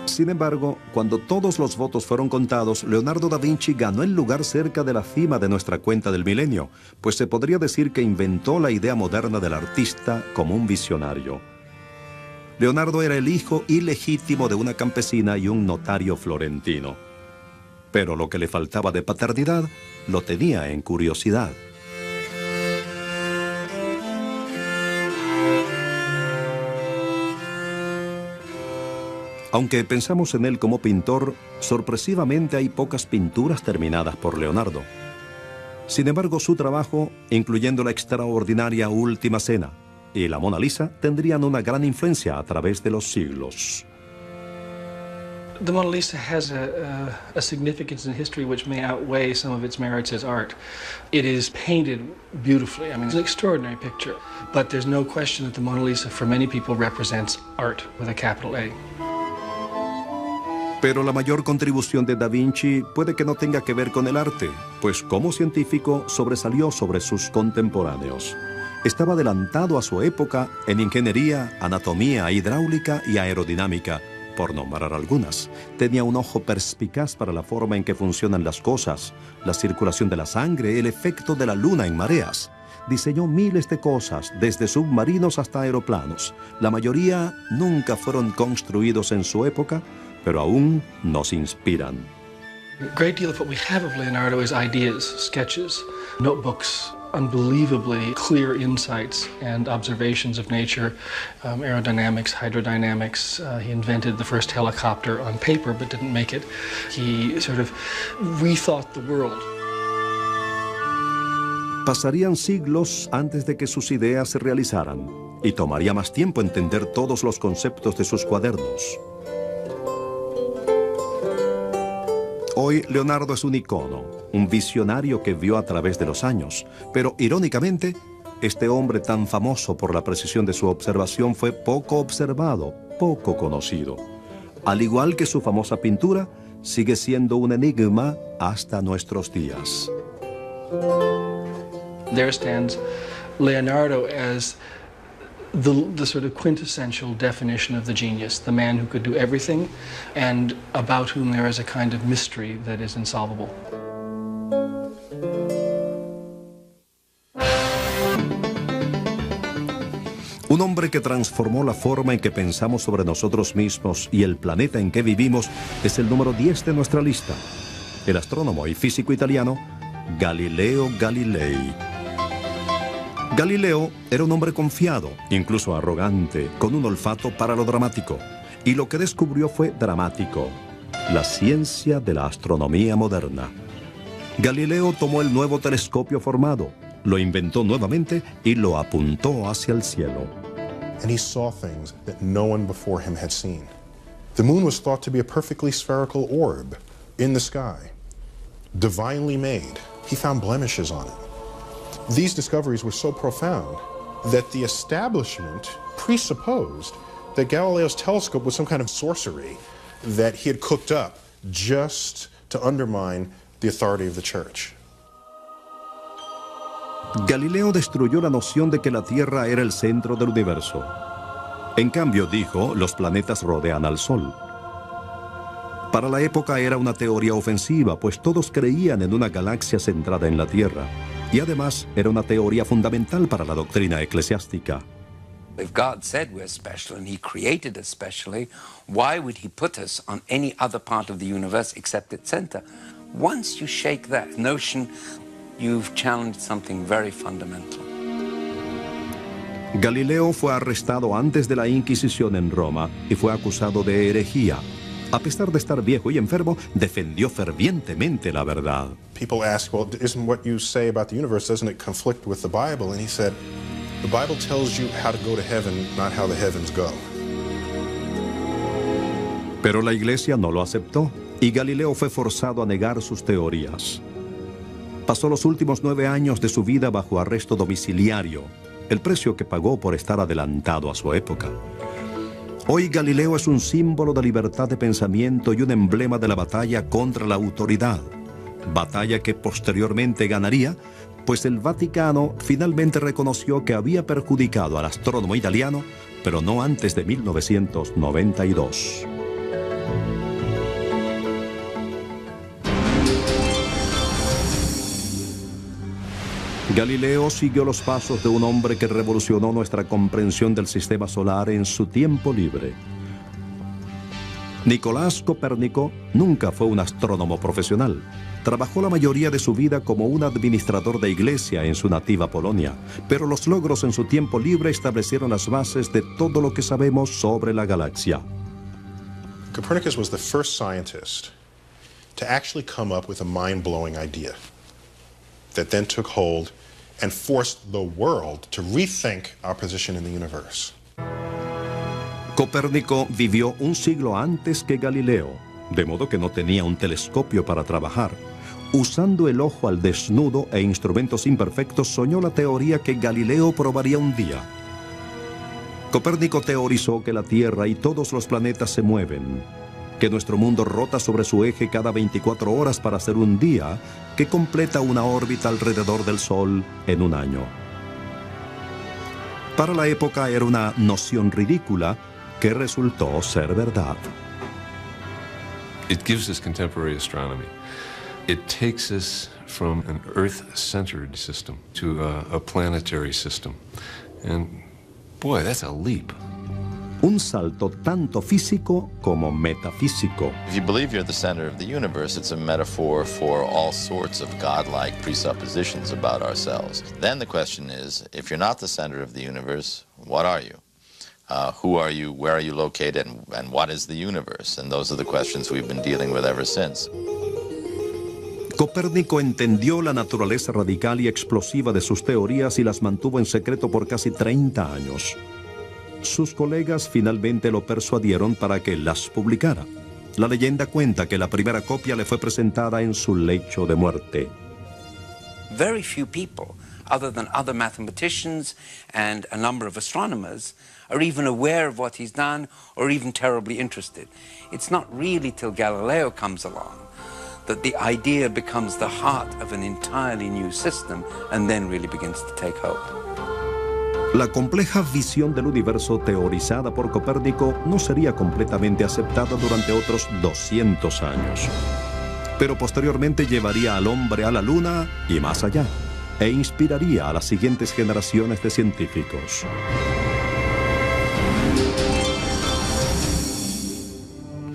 Sin embargo, cuando todos los votos fueron contados, Leonardo da Vinci ganó el lugar cerca de la cima de nuestra cuenta del milenio, pues se podría decir que inventó la idea moderna del artista como un visionario. Leonardo era el hijo ilegítimo de una campesina y un notario florentino. Pero lo que le faltaba de paternidad lo tenía en curiosidad. Aunque pensamos en él como pintor, sorpresivamente hay pocas pinturas terminadas por Leonardo. Sin embargo, su trabajo, incluyendo la extraordinaria Última Cena y la Mona Lisa, tendrían una gran influencia a través de los siglos. The Mona Lisa has a significance in history which may outweigh some of its merits as art. It is painted beautifully. I mean, it's an extraordinary picture. But there's no question that the Mona Lisa, for many people, represents art with a capital A. Pero la mayor contribución de Da Vinci puede que no tenga que ver con el arte, pues como científico sobresalió sobre sus contemporáneos. Estaba adelantado a su época en ingeniería, anatomía, hidráulica y aerodinámica, por nombrar algunas. Tenía un ojo perspicaz para la forma en que funcionan las cosas, la circulación de la sangre, el efecto de la luna en mareas. Diseñó miles de cosas, desde submarinos hasta aeroplanos. La mayoría nunca fueron construidos en su época, pero aún nos inspiran. A great deal of what we have of Leonardo is ideas, sketches, notebooks, unbelievably clear insights and observations of nature, aerodynamics, hydrodynamics. He invented the first helicopter on paper but didn't make it. He sort of rethought the world. Pasarían siglos antes de que sus ideas se realizaran y tomaría más tiempo entender todos los conceptos de sus cuadernos. Hoy Leonardo es un icono, un visionario que vio a través de los años, pero irónicamente, este hombre tan famoso por la precisión de su observación fue poco observado, poco conocido. Al igual que su famosa pintura, sigue siendo un enigma hasta nuestros días. There stands Leonardo as the sort of quintessential definition of the genius, the man who could do everything and about whom there is a kind of mystery that is insolvable. Un hombre que transformó la forma en que pensamos sobre nosotros mismos y el planeta en que vivimos es el número 10 de nuestra lista, el astrónomo y físico italiano Galileo Galilei. Galileo era un hombre confiado, incluso arrogante, con un olfato para lo dramático. Y lo que descubrió fue dramático: la ciencia de la astronomía moderna. Galileo tomó el nuevo telescopio formado, lo inventó nuevamente y lo apuntó hacia el cielo. And he saw things that no one before him had seen. The moon was thought to be a perfectly spherical orb in the sky, divinely made. He found blemishes on it. These discoveries were so profound that the establishment presupposed that Galileo's telescope was some kind of sorcery that he had cooked up just to undermine the authority of the church. Galileo destruyó la noción de que la Tierra era el centro del universo. En cambio, dijo, los planetas rodean al Sol. Para la época era una teoría ofensiva, pues todos creían en una galaxia centrada en la Tierra. Y además era una teoría fundamental para la doctrina eclesiástica. If God said we're special and he created us specially, why would he put us on any other part of the universe except its center? Once you shake that notion, you've challenged something very fundamental. Galileo fue arrestado antes de la Inquisición en Roma y fue acusado de herejía. A pesar de estar viejo y enfermo, defendió fervientemente la verdad. People ask, well, isn't what you say about the universe, doesn't it conflict with the Bible? And he said, the Bible tells you how to go to heaven, not how the heavens go. Pero la Iglesia no lo aceptó y Galileo fue forzado a negar sus teorías. Pasó los últimos 9 años de su vida bajo arresto domiciliario, el precio que pagó por estar adelantado a su época. Hoy Galileo es un símbolo de libertad de pensamiento y un emblema de la batalla contra la autoridad. Batalla que posteriormente ganaría, pues el Vaticano finalmente reconoció que había perjudicado al astrónomo italiano, pero no antes de 1992. Galileo siguió los pasos de un hombre que revolucionó nuestra comprensión del sistema solar en su tiempo libre. Nicolás Copérnico nunca fue un astrónomo profesional. Trabajó la mayoría de su vida como un administrador de iglesia en su nativa Polonia, pero los logros en su tiempo libre establecieron las bases de todo lo que sabemos sobre la galaxia. Copernicus was the first scientist to actually come up with a mind-blowing idea that then took hold and forced the world to rethink our position in the universe. Copérnico vivió un siglo antes que Galileo, de modo que no tenía un telescopio para trabajar. Usando el ojo al desnudo e instrumentos imperfectos, soñó la teoría que Galileo probaría un día. Copérnico teorizó que la Tierra y todos los planetas se mueven, que nuestro mundo rota sobre su eje cada 24 horas para hacer un día que completa una órbita alrededor del Sol en un año. Para la época era una noción ridícula que resultó ser verdad. It gives us contemporary astronomy. It takes us from an Earth-centered system to a planetary system. And boy, that's a leap. Un salto tanto físico como metafísico. If you believe you're the center of the universe, it's a metaphor for all sorts of godlike presuppositions about ourselves. Then the question is, if you're not the center of the universe, what are you? Who are you, where are you located, and what is the universe? And those are the questions we've been dealing with ever since. Copérnico entendió la naturaleza radical y explosiva de sus teorías y las mantuvo en secreto por casi 30 años. Sus colegas finalmente lo persuadieron para que las publicara. La leyenda cuenta que la primera copia le fue presentada en su lecho de muerte. Very few people, other than other mathematicians and a number of astronomers, are even aware of what he's done or even terribly interested. It's not really till Galileo comes along that the idea becomes the heart of an entirely new system and then really begins to take hold. La compleja visión del universo teorizada por Copérnico no sería completamente aceptada durante otros 200 años. Pero posteriormente llevaría al hombre a la luna y más allá, e inspiraría a las siguientes generaciones de científicos.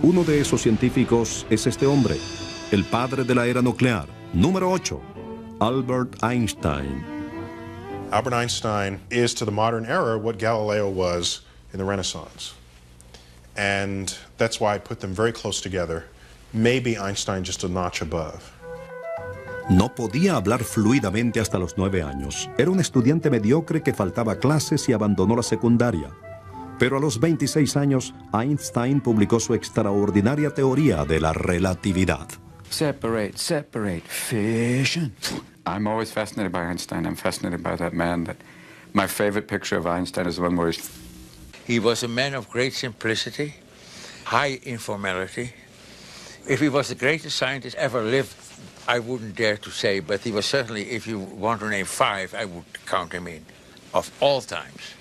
Uno de esos científicos es este hombre, el padre de la era nuclear, número 8, Albert Einstein. Albert Einstein is to the modern era what Galileo was in the Renaissance. And that's why I put them very close together. Maybe Einstein just a notch above. No podía hablar fluidamente hasta los 9 años. Era un estudiante mediocre que faltaba clases y abandonó la secundaria. Pero a los 26 años, Einstein publicó su extraordinaria teoría de la relatividad. Separate, fission. I'm always fascinated by Einstein. I'm fascinated by that man. My favorite picture of Einstein is the one where He was a man of great simplicity, high informality. If he was the greatest scientist ever lived, I wouldn't dare to say, but he was certainly, if you want to name 5, I would count him in, of all times.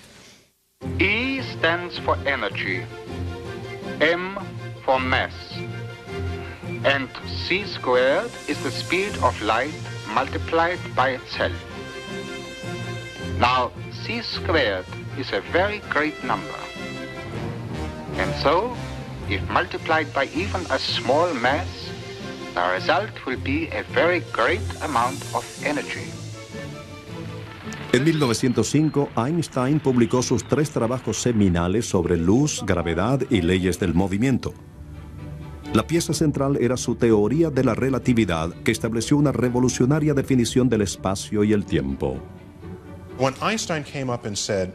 E stands for energy, M for mass, and c squared is the speed of light multiplied by itself. Now, c squared is a very great number, and so, if multiplied by even a small mass, the result will be a very great amount of energy. En 1905, Einstein publicó sus 3 trabajos seminales sobre luz, gravedad y leyes del movimiento. La pieza central era su teoría de la relatividad, que estableció una revolucionaria definición del espacio y el tiempo. When Einstein came up and said,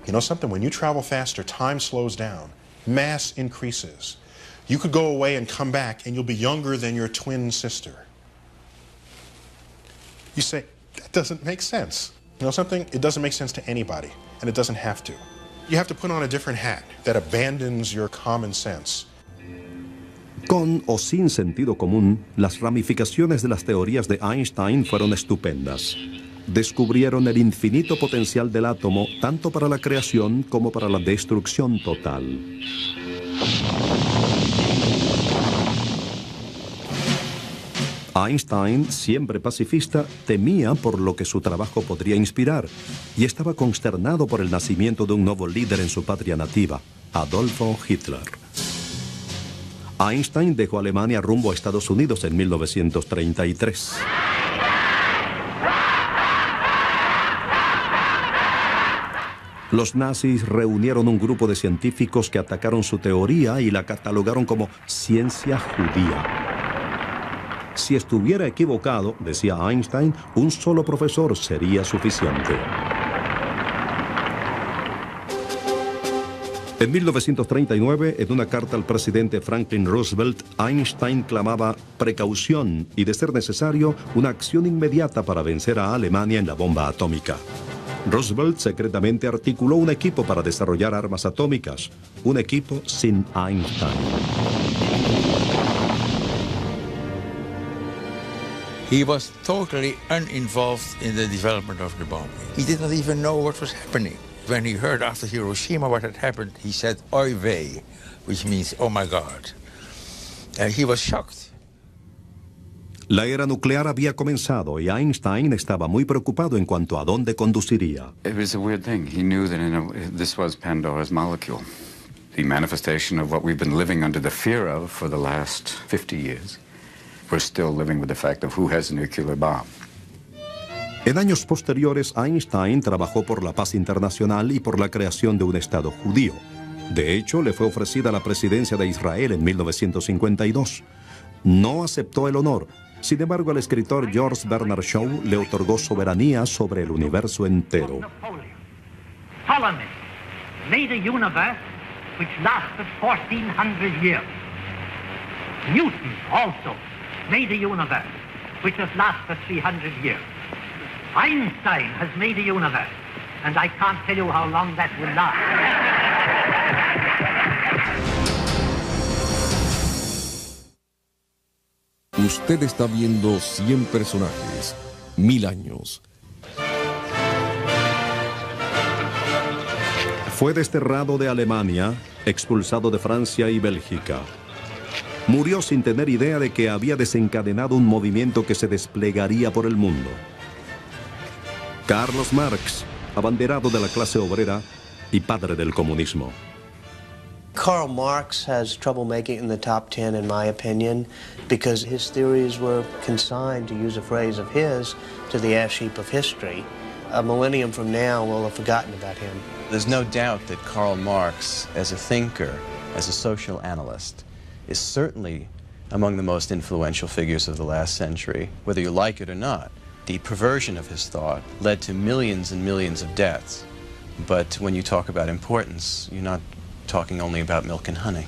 you know something, when you travel faster, time slows down, mass increases. You could go away and come back and you'll be younger than your twin sister. You say, that doesn't make sense. You know something? It doesn't make sense to anybody, and it doesn't have to. You have to put on a different hat that abandons your common sense. Con o sin sentido común, las ramificaciones de las teorías de Einstein fueron estupendas. Descubrieron el infinito potencial del átomo tanto para la creación como para la destrucción total. Einstein, siempre pacifista, temía por lo que su trabajo podría inspirar y estaba consternado por el nacimiento de un nuevo líder en su patria nativa, Adolfo Hitler. Einstein dejó Alemania rumbo a Estados Unidos en 1933. Los nazis reunieron un grupo de científicos que atacaron su teoría y la catalogaron como ciencia judía. Si estuviera equivocado, decía Einstein, un solo profesor sería suficiente. En 1939, en una carta al presidente Franklin Roosevelt, Einstein clamaba precaución y, de ser necesario, una acción inmediata para vencer a Alemania en la bomba atómica. Roosevelt secretamente articuló un equipo para desarrollar armas atómicas, un equipo sin Einstein. He was totally uninvolved in the development of the bomb. He did not even know what was happening. When he heard after Hiroshima what had happened, he said, "Oy vey," which means, "Oh my God." He was shocked. La era nuclear había comenzado y Einstein estaba muy preocupado en cuanto a dónde conduciría. It was a weird thing. He knew that this was Pandora's molecule, the manifestation of what we've been living under the fear of for the last 50 years. We're still living with the fact of who has a nuclear bomb. En años posteriores, Einstein trabajó por la paz internacional y por la creación de un Estado judío. De hecho, le fue ofrecida la presidencia de Israel en 1952. No aceptó el honor. Sin embargo, el escritor George Bernard Shaw le otorgó soberanía sobre el universo entero. Ptolemy made a universe which lasted 1400 years. Newton also made a universe which has lasted 300 years. Einstein has made a universe, and I can't tell you how long that will last. Usted está viendo 100 personajes, 1000 años. Fue desterrado de Alemania, expulsado de Francia y Bélgica. Murió sin tener idea de que había desencadenado un movimiento que se desplegaría por el mundo. Carlos Marx, abanderado de la clase obrera y padre del comunismo. Karl Marx has trouble making it in the top 10, in my opinion, because his theories were consigned, to use a phrase of his, to the ash heap of history. A millennium from now, we'll have forgotten about him. There's no doubt that Karl Marx, as a thinker, as a social analyst, is certainly among the most influential figures of the last century, whether you like it or not. The perversion of his thought led to millions and millions of deaths. But when you talk about importance, you're not talking only about milk and honey.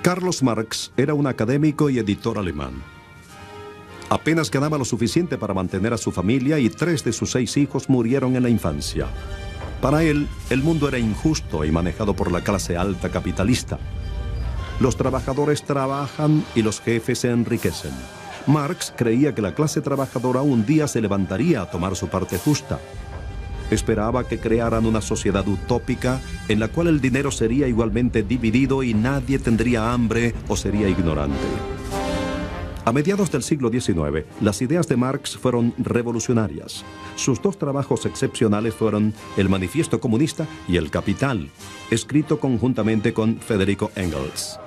Carlos Marx era un académico y editor alemán. Apenas ganaba lo suficiente para mantener a su familia y 3 de sus 6 hijos murieron en la infancia. Para él, el mundo era injusto y manejado por la clase alta capitalista. Los trabajadores trabajan y los jefes se enriquecen. Marx creía que la clase trabajadora un día se levantaría a tomar su parte justa. Esperaba que crearan una sociedad utópica en la cual el dinero sería igualmente dividido y nadie tendría hambre o sería ignorante. A mediados del siglo XIX, las ideas de Marx fueron revolucionarias. Sus dos trabajos excepcionales fueron El Manifiesto Comunista y El Capital, escrito conjuntamente con Federico Engels.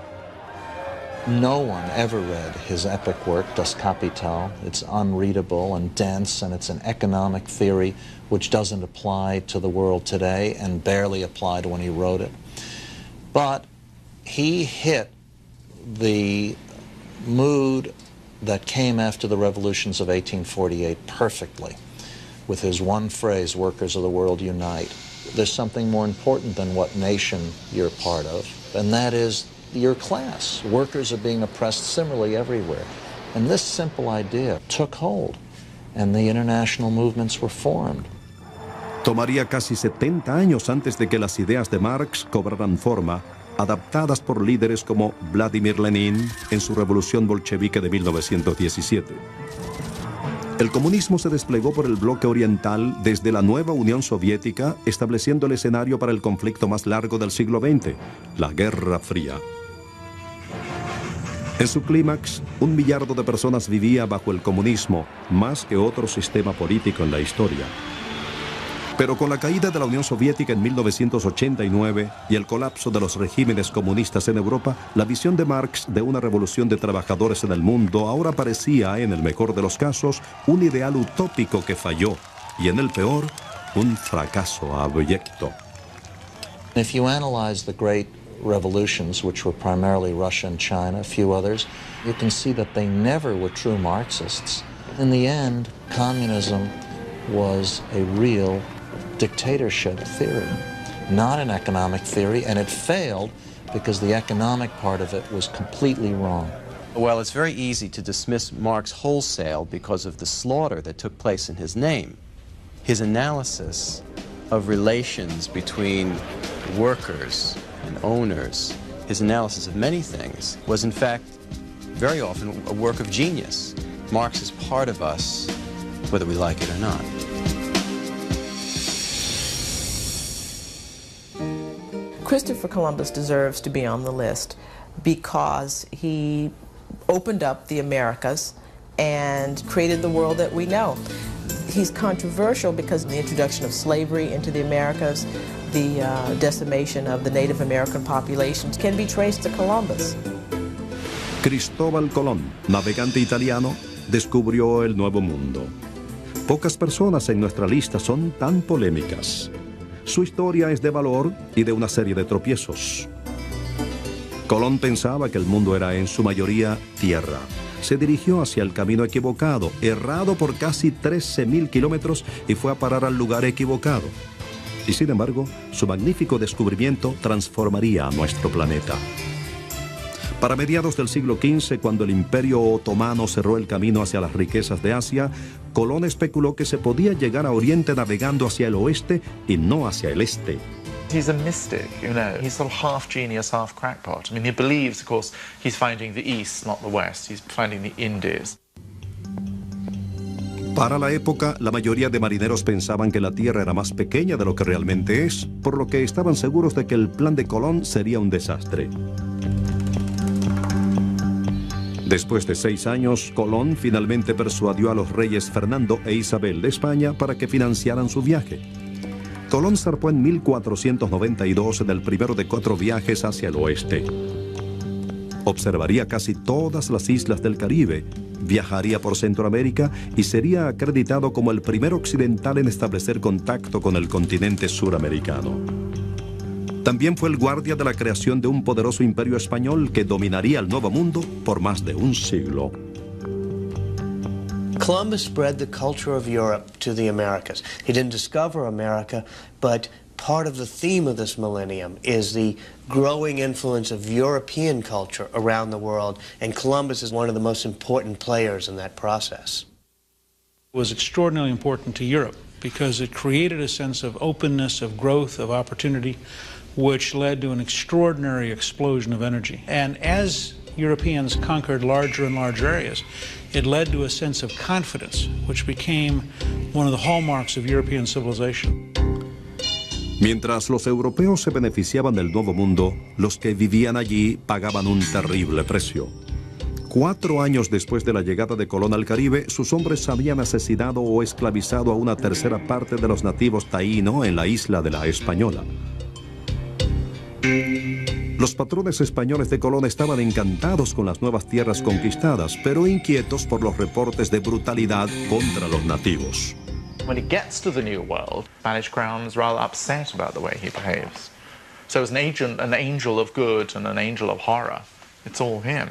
No one ever read his epic work, Das Kapital. It's unreadable and dense, and it's an economic theory which doesn't apply to the world today and barely applied when he wrote it. But he hit the mood that came after the revolutions of 1848 perfectly with his one phrase, workers of the world unite. There's something more important than what nation you're part of, and that is your class. Workers are being oppressed similarly everywhere. And this simple idea took hold, and the international movements were formed. Tomaría casi 70 años antes de que las ideas de Marx cobraran forma, adaptadas por líderes como Vladimir Lenin en su revolución bolchevique de 1917. El comunismo se desplegó por el bloque oriental desde la nueva Unión Soviética, estableciendo el escenario para el conflicto más largo del siglo XX, la Guerra Fría. En su clímax, 1 millardo de personas vivía bajo el comunismo, más que otro sistema político en la historia. Pero con la caída de la Unión Soviética en 1989 y el colapso de los regímenes comunistas en Europa, la visión de Marx de una revolución de trabajadores en el mundo ahora parecía, en el mejor de los casos, un ideal utópico que falló, y en el peor, un fracaso abyecto. If you analyze the great revolutions, which were primarily Russia and China, a few others, you can see that they never were true Marxists. In the end, communism was a real dictatorship theory, not an economic theory, and it failed because the economic part of it was completely wrong. Well, it's very easy to dismiss Marx wholesale because of the slaughter that took place in his name. His analysis of relations between workers and owners, his analysis of many things, was in fact very often a work of genius. Marx is part of us, whether we like it or not. Christopher Columbus deserves to be on the list because he opened up the Americas and created the world that we know. He's controversial because of the introduction of slavery into the Americas, the decimation of the Native American populations can be traced to Columbus. Cristóbal Colón, navegante italiano, descubrió el Nuevo Mundo. Pocas personas en nuestra lista son tan polémicas. Su historia es de valor y de una serie de tropiezos. Colón pensaba que el mundo era en su mayoría tierra. Se dirigió hacia el camino equivocado, errado por casi 13.000 kilómetros y fue a parar al lugar equivocado. Y sin embargo, su magnífico descubrimiento transformaría a nuestro planeta. Para mediados del siglo XV, cuando el Imperio Otomano cerró el camino hacia las riquezas de Asia, Colón especuló que se podía llegar a Oriente navegando hacia el oeste y no hacia el este. He's a mystic, you know. He's sort of half genius, half crackpot. I mean, he believes, of course, he's finding the East, not the West. He's finding the Indies. Para la época, la mayoría de marineros pensaban que la Tierra era más pequeña de lo que realmente es, por lo que estaban seguros de que el plan de Colón sería un desastre. Después de 6 años, Colón finalmente persuadió a los reyes Fernando e Isabel de España para que financiaran su viaje. Colón zarpó en 1492 en el primero de 4 viajes hacia el oeste. Observaría casi todas las islas del Caribe, viajaría por Centroamérica y sería acreditado como el primer occidental en establecer contacto con el continente suramericano. También fue el guardia de la creación de un poderoso imperio español que dominaría el Nuevo Mundo por más de un siglo. Columbus spread the culture of Europe to the Americas. He didn't discover America, but part of the theme of this millennium is the growing influence of European culture around the world, and Columbus is one of the most important players in that process. It was extraordinarily important to Europe because it created a sense of openness, of growth, of opportunity, which led to an extraordinary explosion of energy. And as Europeans conquered larger and larger areas, it led to a sense of confidence, which became one of the hallmarks of European civilization. Mientras los europeos se beneficiaban del Nuevo Mundo, los que vivían allí pagaban un terrible precio. 4 años después de la llegada de Colón al Caribe, sus hombres habían asesinado o esclavizado a una tercera parte de los nativos taíno en la isla de la Española. Los patrones españoles de Colón estaban encantados con las nuevas tierras conquistadas, pero inquietos por los reportes de brutalidad contra los nativos. When he gets to the New World, Spanish crown is rather upset about the way he behaves. So as an angel of good and an angel of horror, it's all him.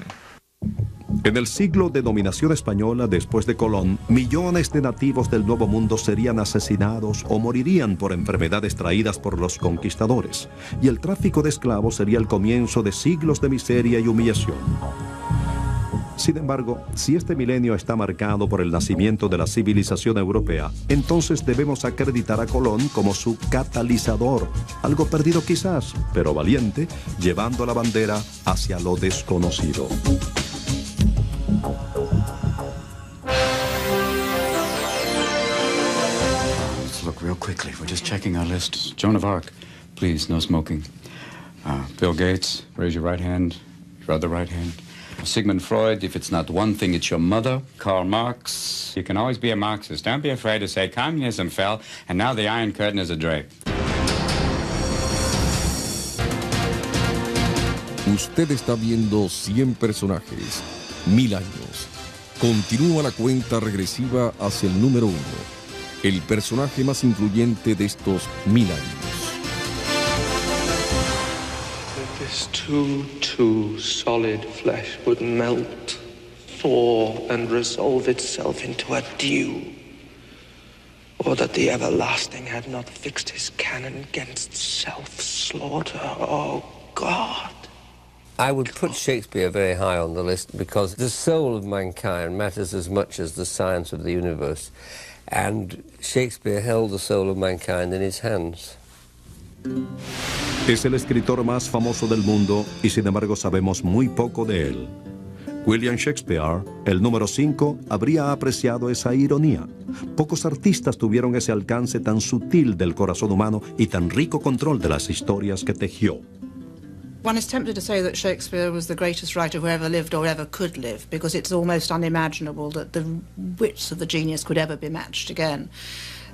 En el siglo de dominación española después de Colón, millones de nativos del Nuevo Mundo serían asesinados o morirían por enfermedades traídas por los conquistadores, y el tráfico de esclavos sería el comienzo de siglos de miseria y humillación. Sin embargo, si este milenio está marcado por el nacimiento de la civilización europea, entonces debemos acreditar a Colón como su catalizador, algo perdido quizás, pero valiente, llevando la bandera hacia lo desconocido. Let's look real quickly. We're just checking our list. Joan of Arc, please, no smoking. Bill Gates, raise your right hand, your other right hand. Sigmund Freud, if it's not one thing, it's your mother. Karl Marx. You can always be a Marxist. Don't be afraid to say communism fell, and now the Iron Curtain is a drape. Usted está viendo 100 personajes, 1000 años. Continúa la cuenta regresiva hacia el número 1, el personaje más influyente de estos 1000 años. This too solid flesh would melt, thaw, and resolve itself into a dew, or that the everlasting had not fixed his cannon against self-slaughter. Oh, God. I would put Shakespeare very high on the list because the soul of mankind matters as much as the science of the universe, and Shakespeare held the soul of mankind in his hands. Es el escritor más famoso del mundo y sin embargo sabemos muy poco de él. William Shakespeare, el número 5, habría apreciado esa ironía. Pocos artistas tuvieron ese alcance tan sutil del corazón humano y tan rico control de las historias que tejió. One is tempted to say that Shakespeare was the greatest writer who ever lived or ever could live, because it's almost unimaginable that the wits of the genius could ever be matched again.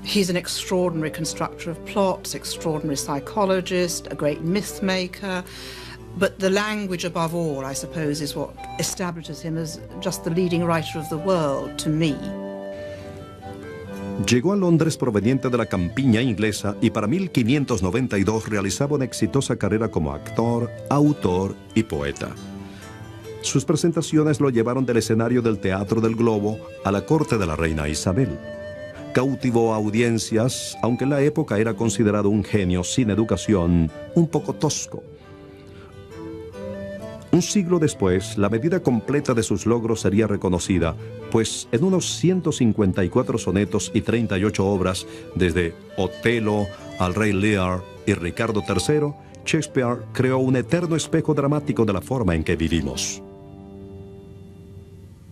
He's an extraordinary constructor of plots, extraordinary psychologist, a great myth maker. But the language above all, I suppose, is what establishes him as just the leading writer of the world, to me. Llegó a Londres proveniente de la campiña inglesa y para 1592 realizaba una exitosa carrera como actor, autor y poeta. Sus presentaciones lo llevaron del escenario del Teatro del Globo a la corte de la reina Isabel. Cautivó a audiencias, aunque en la época era considerado un genio sin educación, un poco tosco. Un siglo después, la medida completa de sus logros sería reconocida, pues en unos 154 sonetos y 38 obras, desde Otelo al Rey Lear y Ricardo III, Shakespeare creó un eterno espejo dramático de la forma en que vivimos.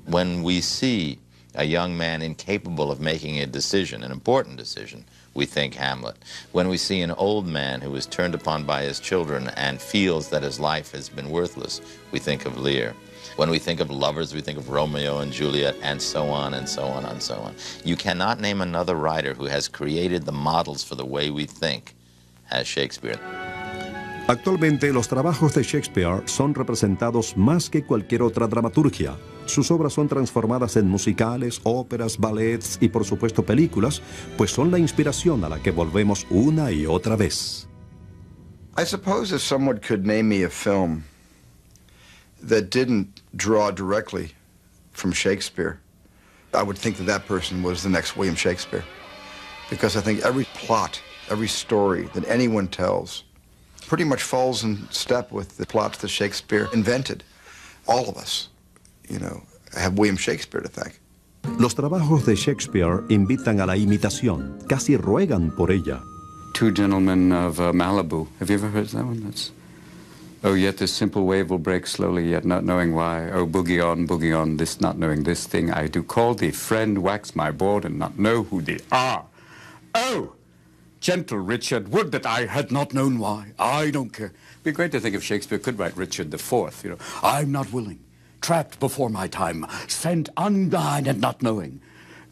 When we see a young man incapable of making a decision, an important decision, we think Hamlet. When we see an old man who is turned upon by his children and feels that his life has been worthless, we think of Lear. When we think of lovers, we think of Romeo and Juliet, and so on and so on and so on. You cannot name another writer who has created the models for the way we think as Shakespeare. Actualmente, los trabajos de Shakespeare son representados más que cualquier otra dramaturgia. Sus obras son transformadas en musicales, óperas, ballets y por supuesto películas, pues son la inspiración a la que volvemos una y otra vez. I suppose if someone could name me a film that didn't draw directly from Shakespeare, I would think that that person was the next William Shakespeare. Because I think every plot, every story that anyone tells pretty much falls in step with the plots that Shakespeare invented. All of us, you know, have William Shakespeare to thank. Los trabajos de Shakespeare invitan a la imitación, casi ruegan por ella. Two Gentlemen of Malibu. Have you ever heard that one? That's... Oh, yet this simple wave will break slowly, yet not knowing why. Oh, boogie on, this not knowing this thing I do. Call thee friend, wax my board, and not know who thee are. Oh, gentle Richard, would that I had not known why. I don't care. It'd be great to think if Shakespeare could write Richard IV, you know. I'm not willing, trapped before my time, sent undine and not knowing.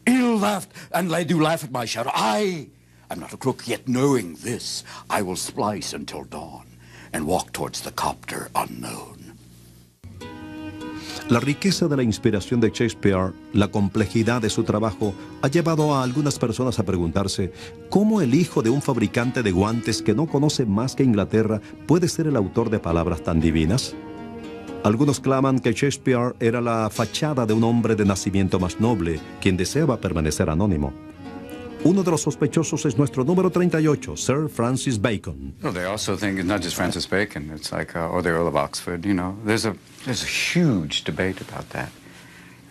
Ill laughed, and they do laugh at my shadow. I'm not a crook, yet knowing this, I will splice until dawn. And walk towards the copter unknown. La riqueza de la inspiración de Shakespeare, la complejidad de su trabajo, ha llevado a algunas personas a preguntarse cómo el hijo de un fabricante de guantes que no conoce más que Inglaterra puede ser el autor de palabras tan divinas. Algunos claman que Shakespeare era la fachada de un hombre de nacimiento más noble, quien deseaba permanecer anónimo. Uno de los sospechosos es nuestro número 38, Sir Francis Bacon. Well, they also think it's not just Francis Bacon. It's like, or the Earl of Oxford, you know. There's a huge debate about that.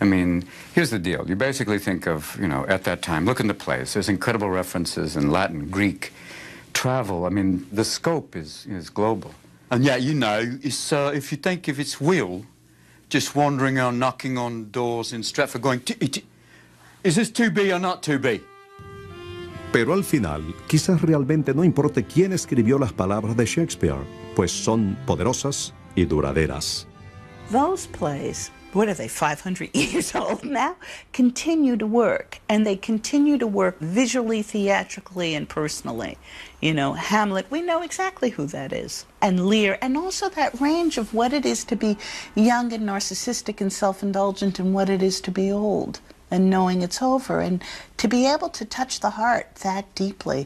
I mean, here's the deal. You basically think of, you know, at that time, look in the plays. There's incredible references in Latin, Greek, travel. I mean, the scope is global. And yet, you know, it's, if you think of its will, just wandering around, knocking on doors in Stratford going, is this to be or not to be? Pero al final, quizás realmente no importe quién escribió las palabras de Shakespeare, pues son poderosas y duraderas. Those plays, what are they, 500 years old now, continue to work, and they continue to work visually, theatrically, and personally. You know, Hamlet, we know exactly who that is. And Lear, and also that range of what it is to be young and narcissistic and self-indulgent and what it is to be old and knowing it's over, and to be able to touch the heart that deeply.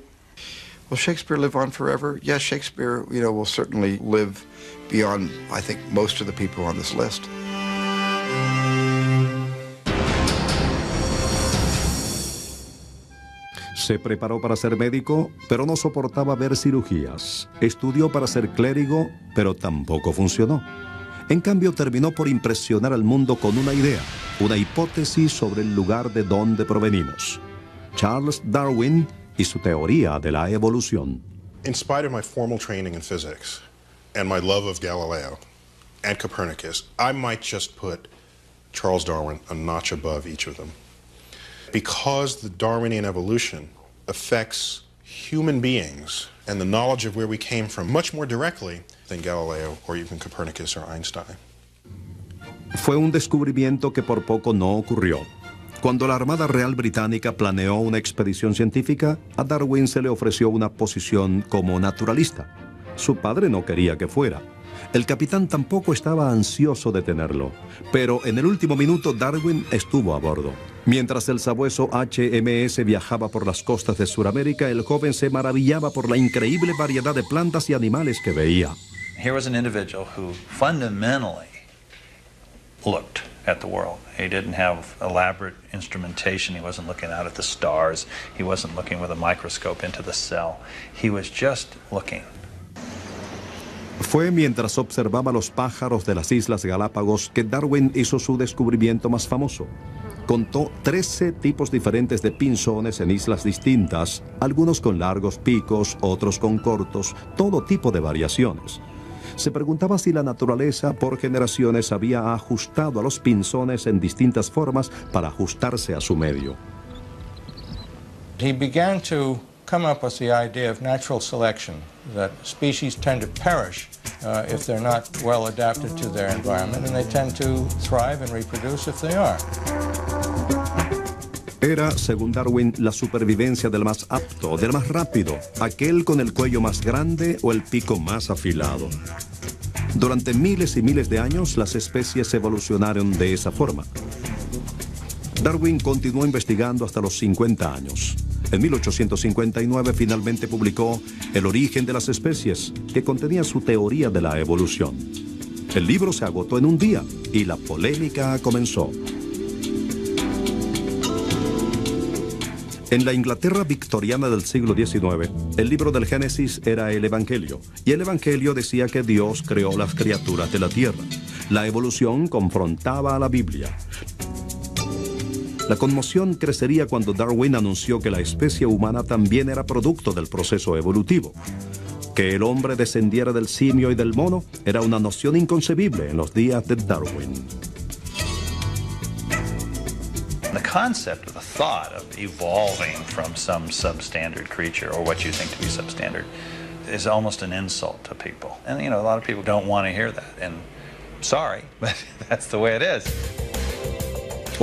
Will Shakespeare live on forever? Yes, Shakespeare, you know, will certainly live beyond, I think, most of the people on this list. Se preparó para ser médico, pero no soportaba ver cirugías. Estudió para ser clérigo, pero tampoco funcionó. En cambio, terminó por impresionar al mundo con una idea, una hipótesis sobre el lugar de donde provenimos. Charles Darwin y su teoría de la evolución. In spite of my formal training in physics and my love of Galileo and Copernicus, I might just put Charles Darwin a notch above each of them. Because the Darwinian evolution affects human beings and the knowledge of where we came from much more directly than Galileo or even Copernicus or Einstein. Fue un descubrimiento que por poco no ocurrió. Cuando la Armada Real Británica planeó una expedición científica, a Darwin se le ofreció una posición como naturalista. Su padre no quería que fuera. El capitán tampoco estaba ansioso de tenerlo, pero en el último minuto Darwin estuvo a bordo. Mientras el sabueso HMS viajaba por las costas de Sudamérica, el joven se maravillaba por la increíble variedad de plantas y animales que veía. Here was an individual who fundamentally looked at the world. He didn't have elaborate instrumentation. He wasn't looking out at the stars. He wasn't looking with a microscope into the cell. He was just looking. Fue mientras observaba los pájaros de las Islas Galápagos que Darwin hizo su descubrimiento más famoso. Contó 13 tipos diferentes de pinzones en islas distintas, algunos con largos picos, otros con cortos, todo tipo de variaciones. Se preguntaba si la naturaleza por generaciones había ajustado a los pinzones en distintas formas para ajustarse a su medio. He began to come up with the idea of natural selection, that species tend to perish if they're not well adapted to their environment, and they tend to thrive and reproduce if they are. Era, según Darwin, la supervivencia del más apto, del más rápido, aquel con el cuello más grande o el pico más afilado. Durante miles y miles de años, las especies evolucionaron de esa forma. Darwin continuó investigando hasta los 50 años. En 1859 finalmente publicó El origen de las especies, que contenía su teoría de la evolución. El libro se agotó en un día y la polémica comenzó. En la Inglaterra victoriana del siglo XIX, el libro del Génesis era el Evangelio, y el Evangelio decía que Dios creó las criaturas de la tierra. La evolución confrontaba a la Biblia. La conmoción crecería cuando Darwin anunció que la especie humana también era producto del proceso evolutivo. Que el hombre descendiera del simio y del mono era una noción inconcebible en los días de Darwin. The concept of the thought of evolving from some substandard creature, or what you think to be substandard, is almost an insult to people. And, a lot of people don't want to hear that. And sorry, but that's the way it is.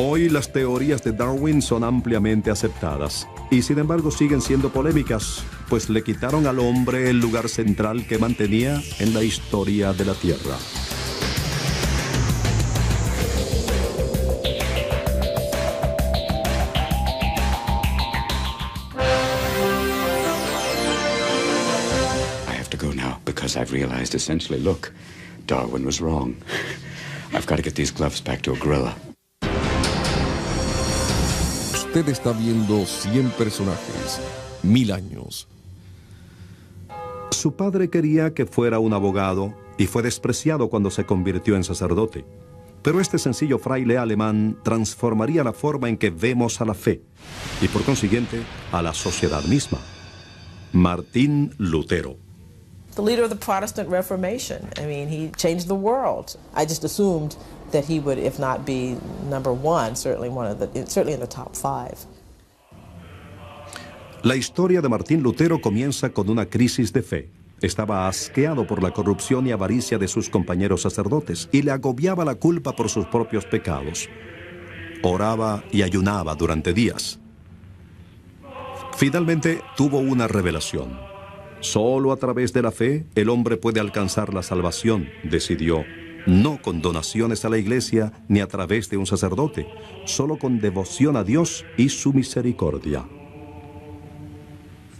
Hoy las teorías de Darwin son ampliamente aceptadas y sin embargo siguen siendo polémicas, pues le quitaron al hombre el lugar central que mantenía en la historia de la Tierra. I have to go now because I've realized essentially, look, Darwin was wrong. I've got to get these gloves back to a gorilla. Usted está viendo 100 personajes, 1000 años. Su padre quería que fuera un abogado y fue despreciado cuando se convirtió en sacerdote. Pero este sencillo fraile alemán transformaría la forma en que vemos a la fe y por consiguiente a la sociedad misma. Martín Lutero. The leader of the Protestant Reformation. I mean, he changed the world. I just assumed that he would, if not be number one, certainly in the top 5. La historia de Martín Lutero comienza con una crisis de fe. Estaba asqueado por la corrupción y avaricia de sus compañeros sacerdotes y le agobiaba la culpa por sus propios pecados. Oraba y ayunaba durante días. Finalmente tuvo una revelación. Solo a través de la fe el hombre puede alcanzar la salvación, decidió. No con donaciones a la iglesia ni a través de un sacerdote, solo con devoción a Dios y su misericordia.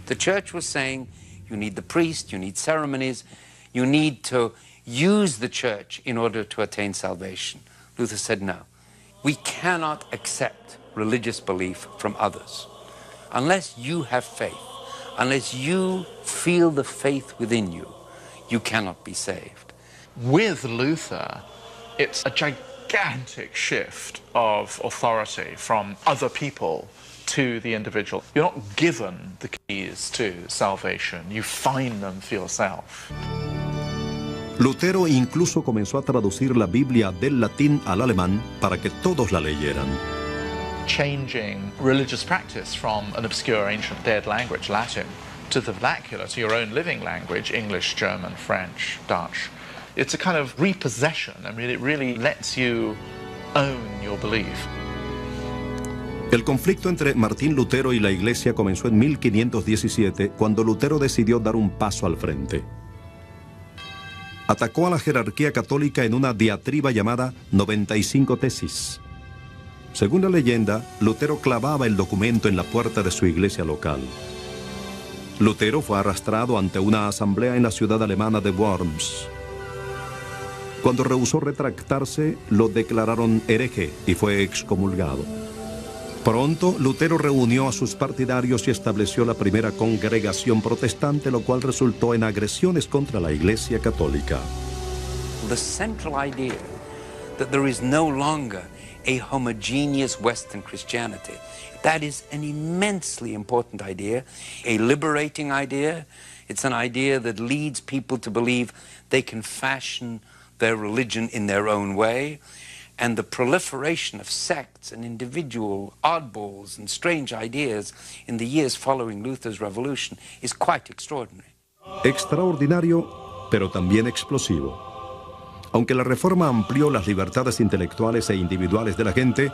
The church was saying, you need the priest, you need ceremonies, you need to use the church in order to attain salvation. Luther said, no, we cannot accept religious belief from others. Unless you have faith, unless you feel the faith within you, you cannot be saved. With Luther, it's a gigantic shift of authority from other people to the individual. You're not given the keys to salvation, you find them for yourself. Lutero incluso comenzó a traducir la Biblia del latín al alemán para que todos la leyeran. Changing religious practice from an obscure ancient dead language, Latin, to the vernacular, to your own living language, English, German, French, Dutch. It's a kind of repossession. I mean, it really lets you own your belief. El conflicto entre Martín Lutero y la Iglesia comenzó en 1517, cuando Lutero decidió dar un paso al frente. Atacó a la jerarquía católica en una diatriba llamada 95 Tesis. Según la leyenda, Lutero clavaba el documento en la puerta de su iglesia local. Lutero fue arrastrado ante una asamblea en la ciudad alemana de Worms. Cuando rehusó retractarse, lo declararon hereje y fue excomulgado. Pronto, Lutero reunió a sus partidarios y estableció la primera congregación protestante, lo cual resultó en agresiones contra la Iglesia Católica. The central idea that there is no longer a homogeneous Western Christianity, that is an immensely important idea, a liberating idea. It's an idea that leads people to believe they can fashion their religion in their own way, and the proliferation of sects and individual oddballs and strange ideas in the years following Luther's revolution is quite extraordinary. Extraordinario, pero también explosivo. Aunque la reforma amplió las libertades intelectuales e individuales de la gente,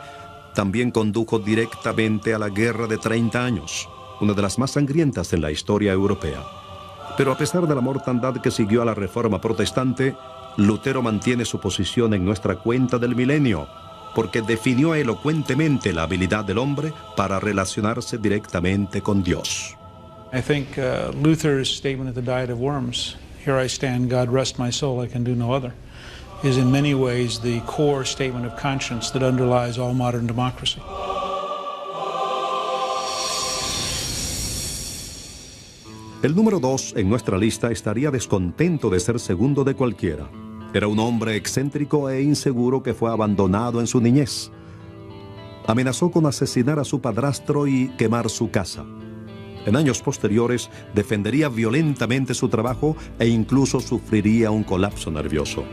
también condujo directamente a la Guerra de 30 años, una de las más sangrientas en la historia europea. Pero a pesar de la mortandad que siguió a la reforma protestante, Lutero mantiene su posición en nuestra cuenta del milenio, porque definió elocuentemente la habilidad del hombre para relacionarse directamente con Dios. I think Luther's statement at the Diet of Worms, "Here I stand, God rest my soul, I can do no other," is in many ways the core statement of conscience that underlies all modern democracy. El número 2 en nuestra lista estaría descontento de ser segundo de cualquiera. Era un hombre excéntrico e inseguro que fue abandonado en su niñez. Amenazó con asesinar a su padrastro y quemar su casa. En años posteriores, defendería violentamente su trabajo e incluso sufriría un colapso nervioso.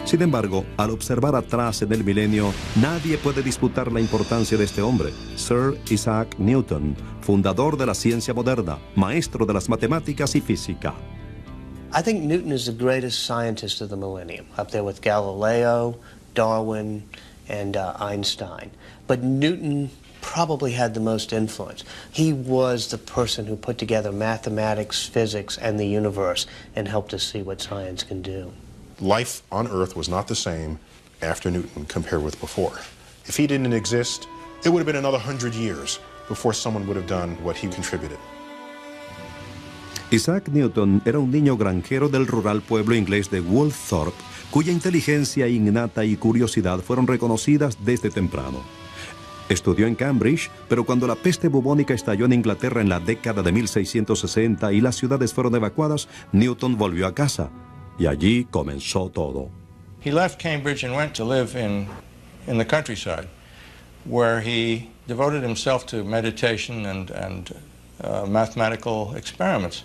Sin embargo, al observar atrás en el milenio, nadie puede disputar la importancia de este hombre, Sir Isaac Newton, fundador de la ciencia moderna, maestro de las matemáticas y física. I think Newton is the greatest scientist of the millennium, up there with Galileo, Darwin, and Einstein. But Newton probably had the most influence. He was the person who put together mathematics, physics, and the universe and helped us see what science can do. Life on Earth was not the same after Newton compared with before. If he didn't exist, it would have been another 100 years before someone would have done what he contributed. Isaac Newton era un niño granjero del rural pueblo inglés de Woolthorpe, cuya inteligencia innata y curiosidad fueron reconocidas desde temprano. Estudió en Cambridge, pero cuando la peste bubónica estalló en Inglaterra en la década de 1660 y las ciudades fueron evacuadas, Newton volvió a casa. Y allí comenzó todo. He left Cambridge and went to live in the countryside, where he devoted himself to meditation and mathematical experiments.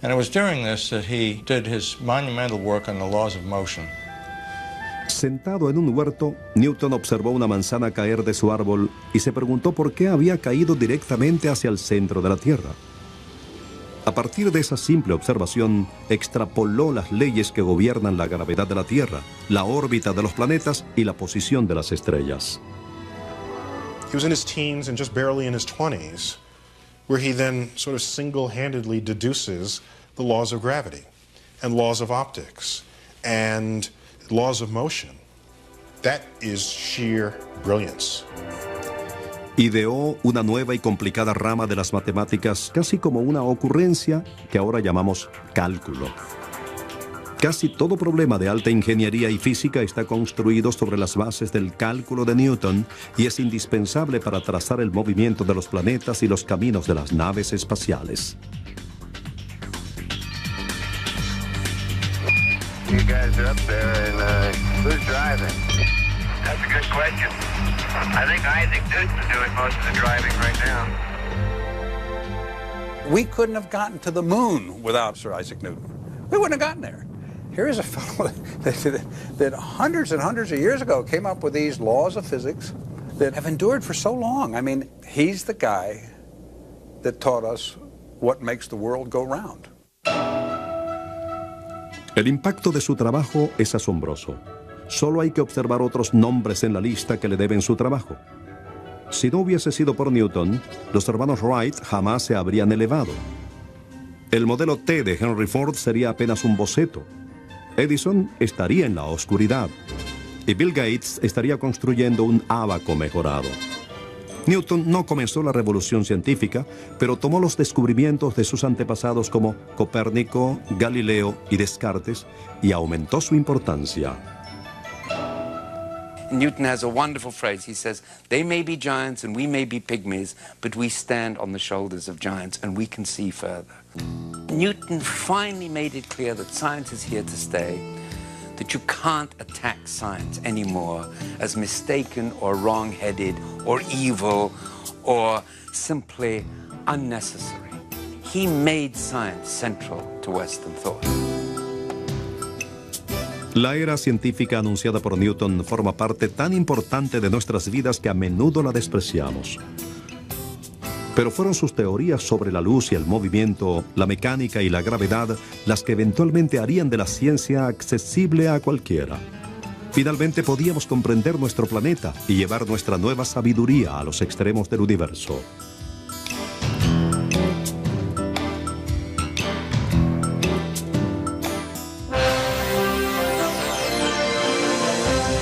And it was during this that he did his monumental work on the laws of motion. Sentado en un huerto, Newton observó una manzana caer de su árbol y se preguntó por qué había caído directamente hacia el centro de la Tierra. A partir de esa simple observación, extrapoló las leyes que gobiernan la gravedad de la Tierra, la órbita de los planetas y la posición de las estrellas. He was in his teens and just barely in his 20s, where he then sort of single-handedly deduces the laws of gravity and laws of optics and laws of motion. That is sheer brilliance. Ideó una nueva y complicada rama de las matemáticas, casi como una ocurrencia que ahora llamamos cálculo. Casi todo problema de alta ingeniería y física está construido sobre las bases del cálculo de Newton y es indispensable para trazar el movimiento de los planetas y los caminos de las naves espaciales. You guys are up there and who's driving? That's a good question. I think Isaac Newton's doing most of the driving right now. We couldn't have gotten to the moon without Sir Isaac Newton. We wouldn't have gotten there. Here is a fellow that hundreds and hundreds of years ago came up with these laws of physics that have endured for so long. I mean, he's the guy that taught us what makes the world go round. El impacto de su trabajo es asombroso. Solo hay que observar otros nombres en la lista que le deben su trabajo. Si no hubiese sido por Newton, los hermanos Wright jamás se habrían elevado. El modelo T de Henry Ford sería apenas un boceto. Edison estaría en la oscuridad. Y Bill Gates estaría construyendo un ábaco mejorado. Newton no comenzó la revolución científica, pero tomó los descubrimientos de sus antepasados como Copérnico, Galileo y Descartes y aumentó su importancia. Newton has a wonderful phrase. He says, they may be giants and we may be pygmies, but we stand on the shoulders of giants and we can see further. Newton finally made it clear that science is here to stay, that you can't attack science anymore as mistaken or wrong-headed or evil or simply unnecessary. He made science central to Western thought. La era científica anunciada por Newton forma parte tan importante de nuestras vidas que a menudo la despreciamos. Pero fueron sus teorías sobre la luz y el movimiento, la mecánica y la gravedad las que eventualmente harían de la ciencia accesible a cualquiera. Finalmente podíamos comprender nuestro planeta y llevar nuestra nueva sabiduría a los extremos del universo.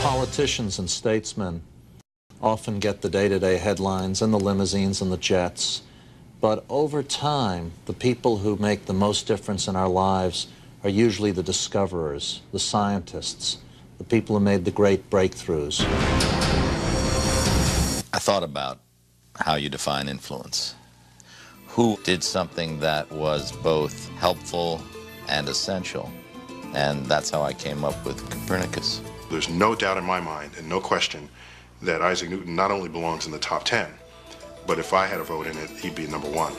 Politicians and statesmen often get the day-to-day headlines and the limousines and the jets. But over time, the people who make the most difference in our lives are usually the discoverers, the scientists, the people who made the great breakthroughs. I thought about how you define influence. Who did something that was both helpful and essential? And that's how I came up with Copernicus. There's no doubt in my mind and no question that Isaac Newton not only belongs in the top 10, but if I had a vote in it, he'd be number 1.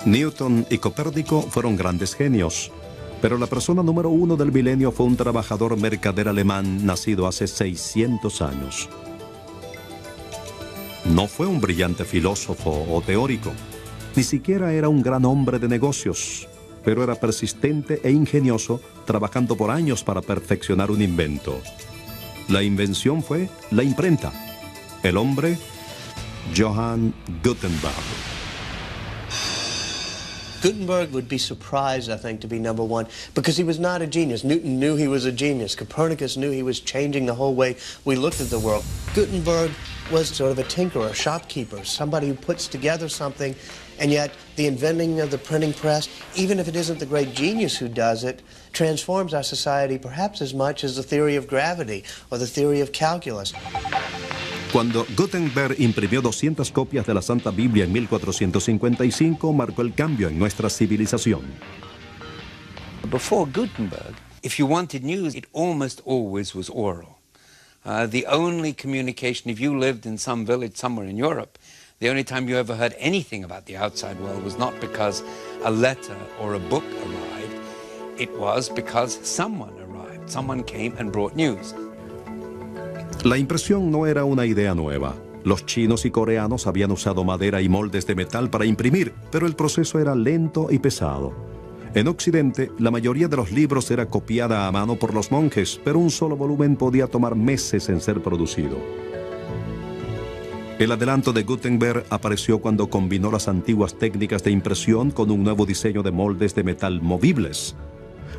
Newton y Copérnico fueron grandes genios, pero la persona número 1 del milenio fue un trabajador mercader alemán nacido hace 600 años. No fue un brillante filósofo o teórico, ni siquiera era un gran hombre de negocios, pero era persistente e ingenioso, trabajando por años para perfeccionar un invento. La invención fue la imprenta. El hombre, Johann Gutenberg. Gutenberg would be surprised, I think, to be number 1 because he was not a genius. Newton knew he was a genius. Copernicus knew he was changing the whole way we looked at the world. Gutenberg was sort of a tinkerer, a shopkeeper, somebody who puts together something, and yet the inventing of the printing press, even if it isn't the great genius who does it, transforms our society perhaps as much as the theory of gravity or the theory of calculus. Cuando Gutenberg imprimió 200 copias de la Santa Biblia en 1455, marcó el cambio en nuestra civilización. Before Gutenberg, if you wanted news, it almost always was oral. The only communication, if you lived in some village somewhere in Europe, the only time you ever heard anything about the outside world was not because a letter or a book arrived, it was because someone arrived, someone came and brought news. La impresión no era una idea nueva. Los chinos y coreanos habían usado madera y moldes de metal para imprimir, pero el proceso era lento y pesado. En Occidente, la mayoría de los libros era copiada a mano por los monjes, pero un solo volumen podía tomar meses en ser producido. El adelanto de Gutenberg apareció cuando combinó las antiguas técnicas de impresión con un nuevo diseño de moldes de metal movibles.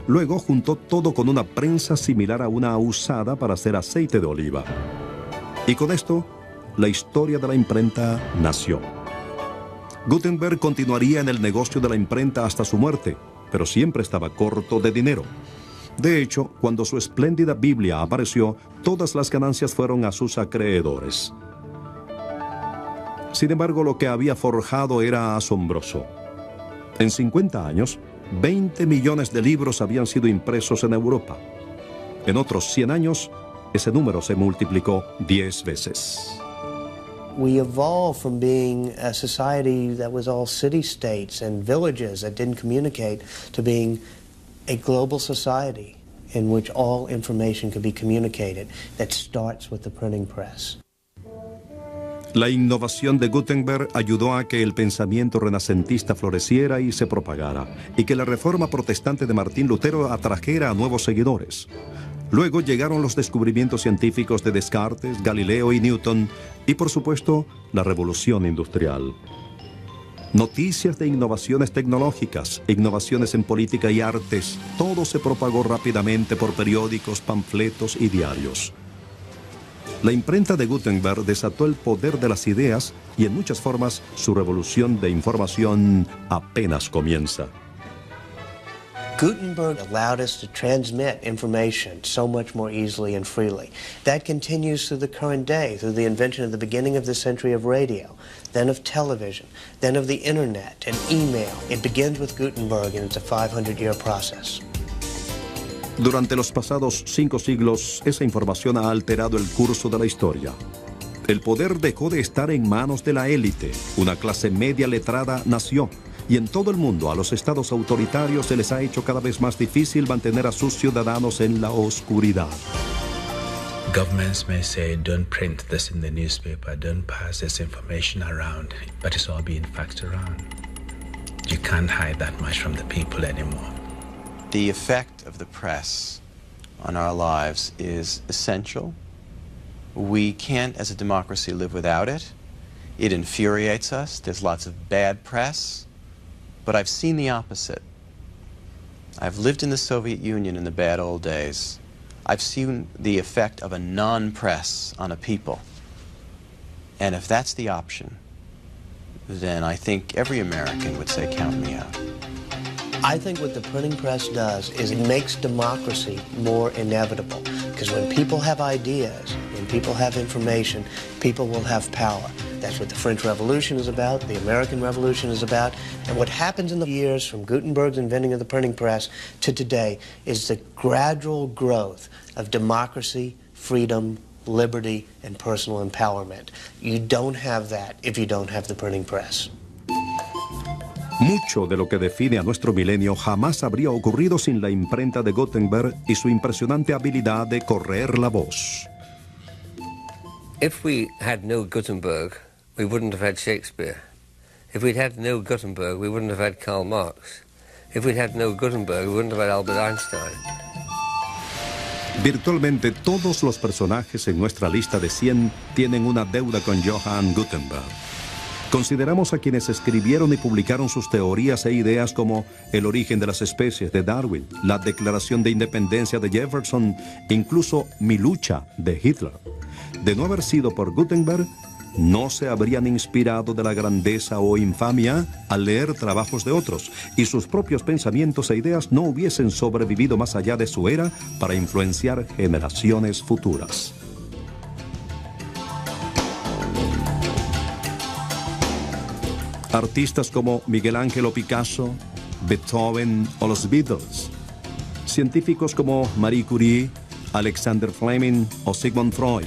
Luego juntó todo con una prensa similar a una usada para hacer aceite de oliva. Y con esto, la historia de la imprenta nació. Gutenberg continuaría en el negocio de la imprenta hasta su muerte, pero siempre estaba corto de dinero. De hecho, cuando su espléndida Biblia apareció, todas las ganancias fueron a sus acreedores. Sin embargo, lo que había forjado era asombroso. En 50 años, 20 millones de libros habían sido impresos en Europa. En otros 100 años, ese número se multiplicó 10 veces. We evolved from being a society that was all city-states and villages that didn't communicate to being a global society in which all information could be communicated. That starts with the printing press. La innovación de Gutenberg ayudó a que el pensamiento renacentista floreciera y se propagara, y que la reforma protestante de Martín Lutero atrajera a nuevos seguidores. Luego llegaron los descubrimientos científicos de Descartes, Galileo y Newton, y por supuesto, la revolución industrial. Noticias de innovaciones tecnológicas, innovaciones en política y artes, todo se propagó rápidamente por periódicos, panfletos y diarios. La imprenta de Gutenberg desató el poder de las ideas y en muchas formas su revolución de información apenas comienza. Gutenberg allowed us to transmit information so much more easily and freely. That continues through the current day, through the invention at the beginning of the century of radio, then of television, then of the internet and email. It begins with Gutenberg and it's a 500-year process. Durante los pasados 5 siglos, esa información ha alterado el curso de la historia. El poder dejó de estar en manos de la élite. Una clase media letrada nació. Y en todo el mundo a los estados autoritarios se les ha hecho cada vez más difícil mantener a sus ciudadanos en la oscuridad. Governments may say, don't print this in the newspaper, don't pass this information around, but it's all being faxed around. You can't hide that much from the people anymore. The effect of the press on our lives is essential. We can't, as a democracy, live without it. It infuriates us. There's lots of bad press. But I've seen the opposite. I've lived in the Soviet Union in the bad old days. I've seen the effect of a non-press on a people. And if that's the option, then I think every American would say, count me out. I think what the printing press does is it makes democracy more inevitable. Because when people have ideas, when people have information, people will have power. That's what the French Revolution is about, the American Revolution is about. And what happens in the years from Gutenberg's inventing of the printing press to today is the gradual growth of democracy, freedom, liberty, and personal empowerment. You don't have that if you don't have the printing press. Mucho de lo que define a nuestro milenio jamás habría ocurrido sin la imprenta de Gutenberg y su impresionante habilidad de correr la voz. If we had no Gutenberg, we wouldn't have had Shakespeare. If we'd had no Gutenberg, we wouldn't have had Karl Marx. If we'd had no Gutenberg, we wouldn't have had Albert Einstein. Virtualmente todos los personajes en nuestra lista de 100 tienen una deuda con Johann Gutenberg. Consideramos a quienes escribieron y publicaron sus teorías e ideas como el origen de las especies de Darwin, la Declaración de Independencia de Jefferson, incluso Mi lucha de Hitler. De no haber sido por Gutenberg, no se habrían inspirado de la grandeza o infamia al leer trabajos de otros, y sus propios pensamientos e ideas no hubiesen sobrevivido más allá de su era para influenciar generaciones futuras. Artistas como Miguel Ángel o Picasso, Beethoven o los Beatles. Científicos como Marie Curie, Alexander Fleming o Sigmund Freud.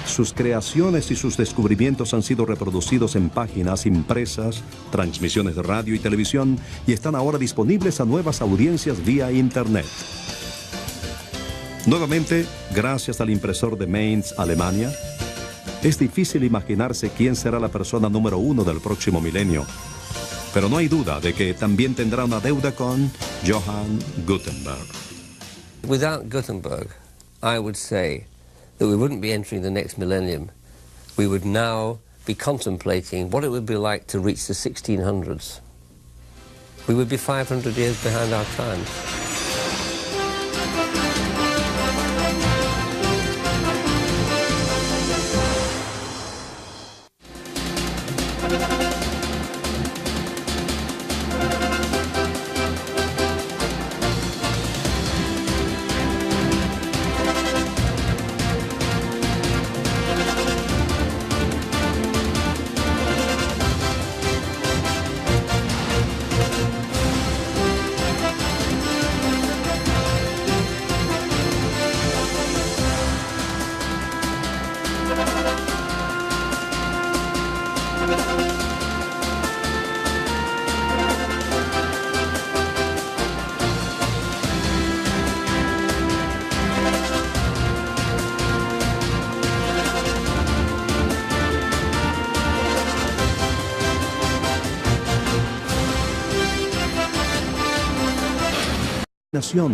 Sus creaciones y sus descubrimientos han sido reproducidos en páginas impresas, transmisiones de radio y televisión, y están ahora disponibles a nuevas audiencias vía Internet. Nuevamente, gracias al impresor de Mainz, Alemania, es difícil imaginarse quién será la persona número 1 del próximo milenio. Pero no hay duda de que también tendrá una deuda con Johann Gutenberg. Without Gutenberg, I would say that we wouldn't be entering the next millennium. We would now be contemplating what it would be like to reach the 1600s. We would be 500 years behind our time.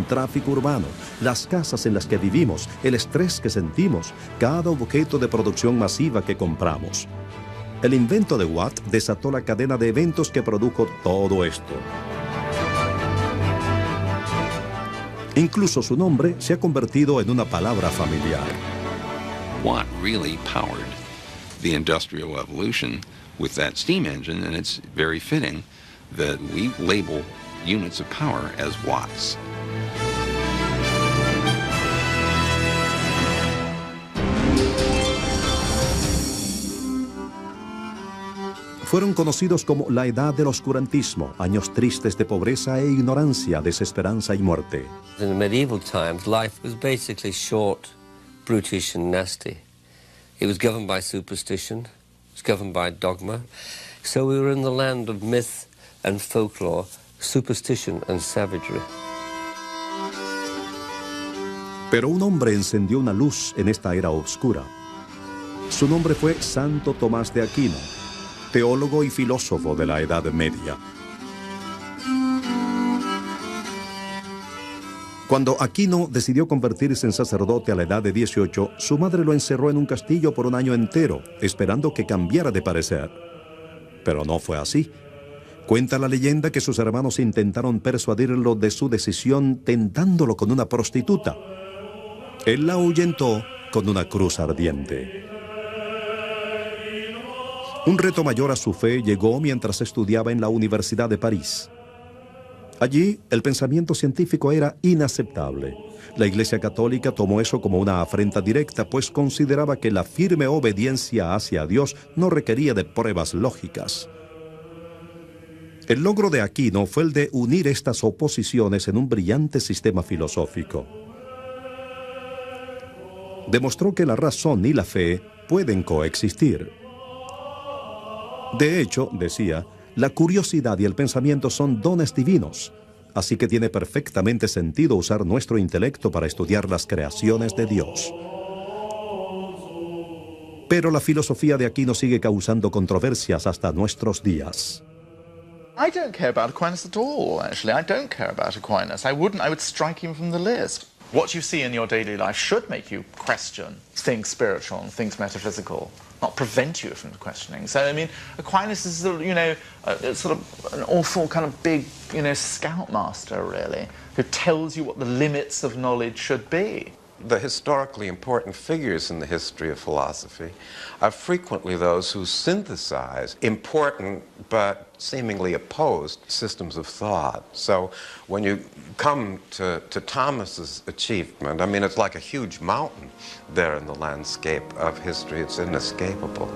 Tráfico urbano, las casas en las que vivimos, el estrés que sentimos, cada objeto de producción masiva que compramos. El invento de Watt desató la cadena de eventos que produjo todo esto. Incluso su nombre se ha convertido en una palabra familiar. Watt really powered the industrial evolution with that steam engine, and it's very fitting that we label units of power as watts. Fueron conocidos como la Edad del Oscurantismo, años tristes de pobreza e ignorancia, desesperanza y muerte. In the medieval times, life was basically short, brutish and nasty. It was governed by superstition, it was governed by dogma. So we were in the land of myth and folklore, superstition and savagery. Pero un hombre encendió una luz en esta era oscura. Su nombre fue Santo Tomás de Aquino, teólogo y filósofo de la Edad Media. Cuando Aquino decidió convertirse en sacerdote a la edad de 18, su madre lo encerró en un castillo por un año entero, esperando que cambiara de parecer. Pero no fue así. Cuenta la leyenda que sus hermanos intentaron persuadirlo de su decisión tentándolo con una prostituta. Él la ahuyentó con una cruz ardiente. Un reto mayor a su fe llegó mientras estudiaba en la Universidad de París. Allí, el pensamiento científico era inaceptable. La Iglesia Católica tomó eso como una afrenta directa, pues consideraba que la firme obediencia hacia Dios no requería de pruebas lógicas. El logro de Aquino fue el de unir estas oposiciones en un brillante sistema filosófico. demostró que la razón y la fe pueden coexistir. De hecho, decía, la curiosidad y el pensamiento son dones divinos, así que tiene perfectamente sentido usar nuestro intelecto para estudiar las creaciones de Dios. Pero la filosofía de Aquino sigue causando controversias hasta nuestros días. I don't care about Aquinas at all, actually. I don't care about Aquinas. I would strike him from the list. What you see in your daily life should make you question things spiritual and things metaphysical, not prevent you from questioning. So, I mean, Aquinas is, sort of an awful kind of big, scoutmaster, really, who tells you what the limits of knowledge should be. The historically important figures in the history of philosophy are frequently those who synthesize important but seemingly opposed systems of thought. So when you come to Thomas's achievement, I mean, it's like a huge mountain there in the landscape of history. It's inescapable.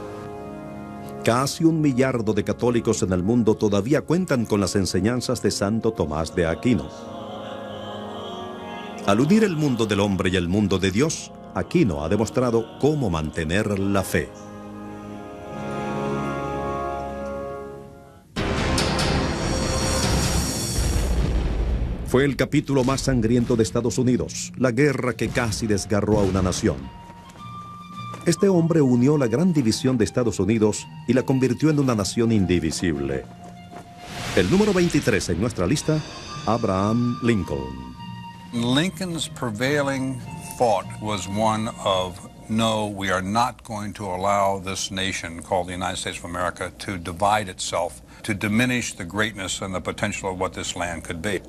Casi 1 millardo de católicos en el mundo todavía cuentan con las enseñanzas de Santo Tomás de Aquino. Al unir el mundo del hombre y el mundo de Dios, Aquino ha demostrado cómo mantener la fe. Fue el capítulo más sangriento de Estados Unidos, la guerra que casi desgarró a una nación. Este hombre unió la gran división de Estados Unidos y la convirtió en una nación indivisible. El número 23 en nuestra lista, Abraham Lincoln. Lincoln's prevailing thought was one of, no, we are not going to allow this nation called the United States of America to divide itself, to diminish the greatness and the potential of what this land could be.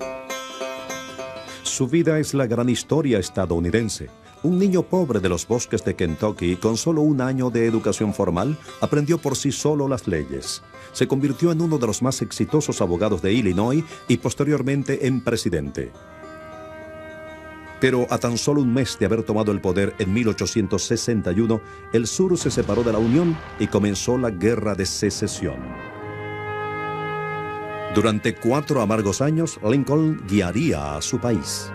Su vida es la gran historia estadounidense. Un niño pobre de los bosques de Kentucky, con solo 1 año de educación formal, aprendió por sí solo las leyes. Se convirtió en uno de los más exitosos abogados de Illinois y posteriormente en presidente. Pero a tan solo 1 mes de haber tomado el poder en 1861, el sur se separó de la Unión y comenzó la Guerra de Secesión. Durante 4 amargos años, Lincoln guiaría a su país.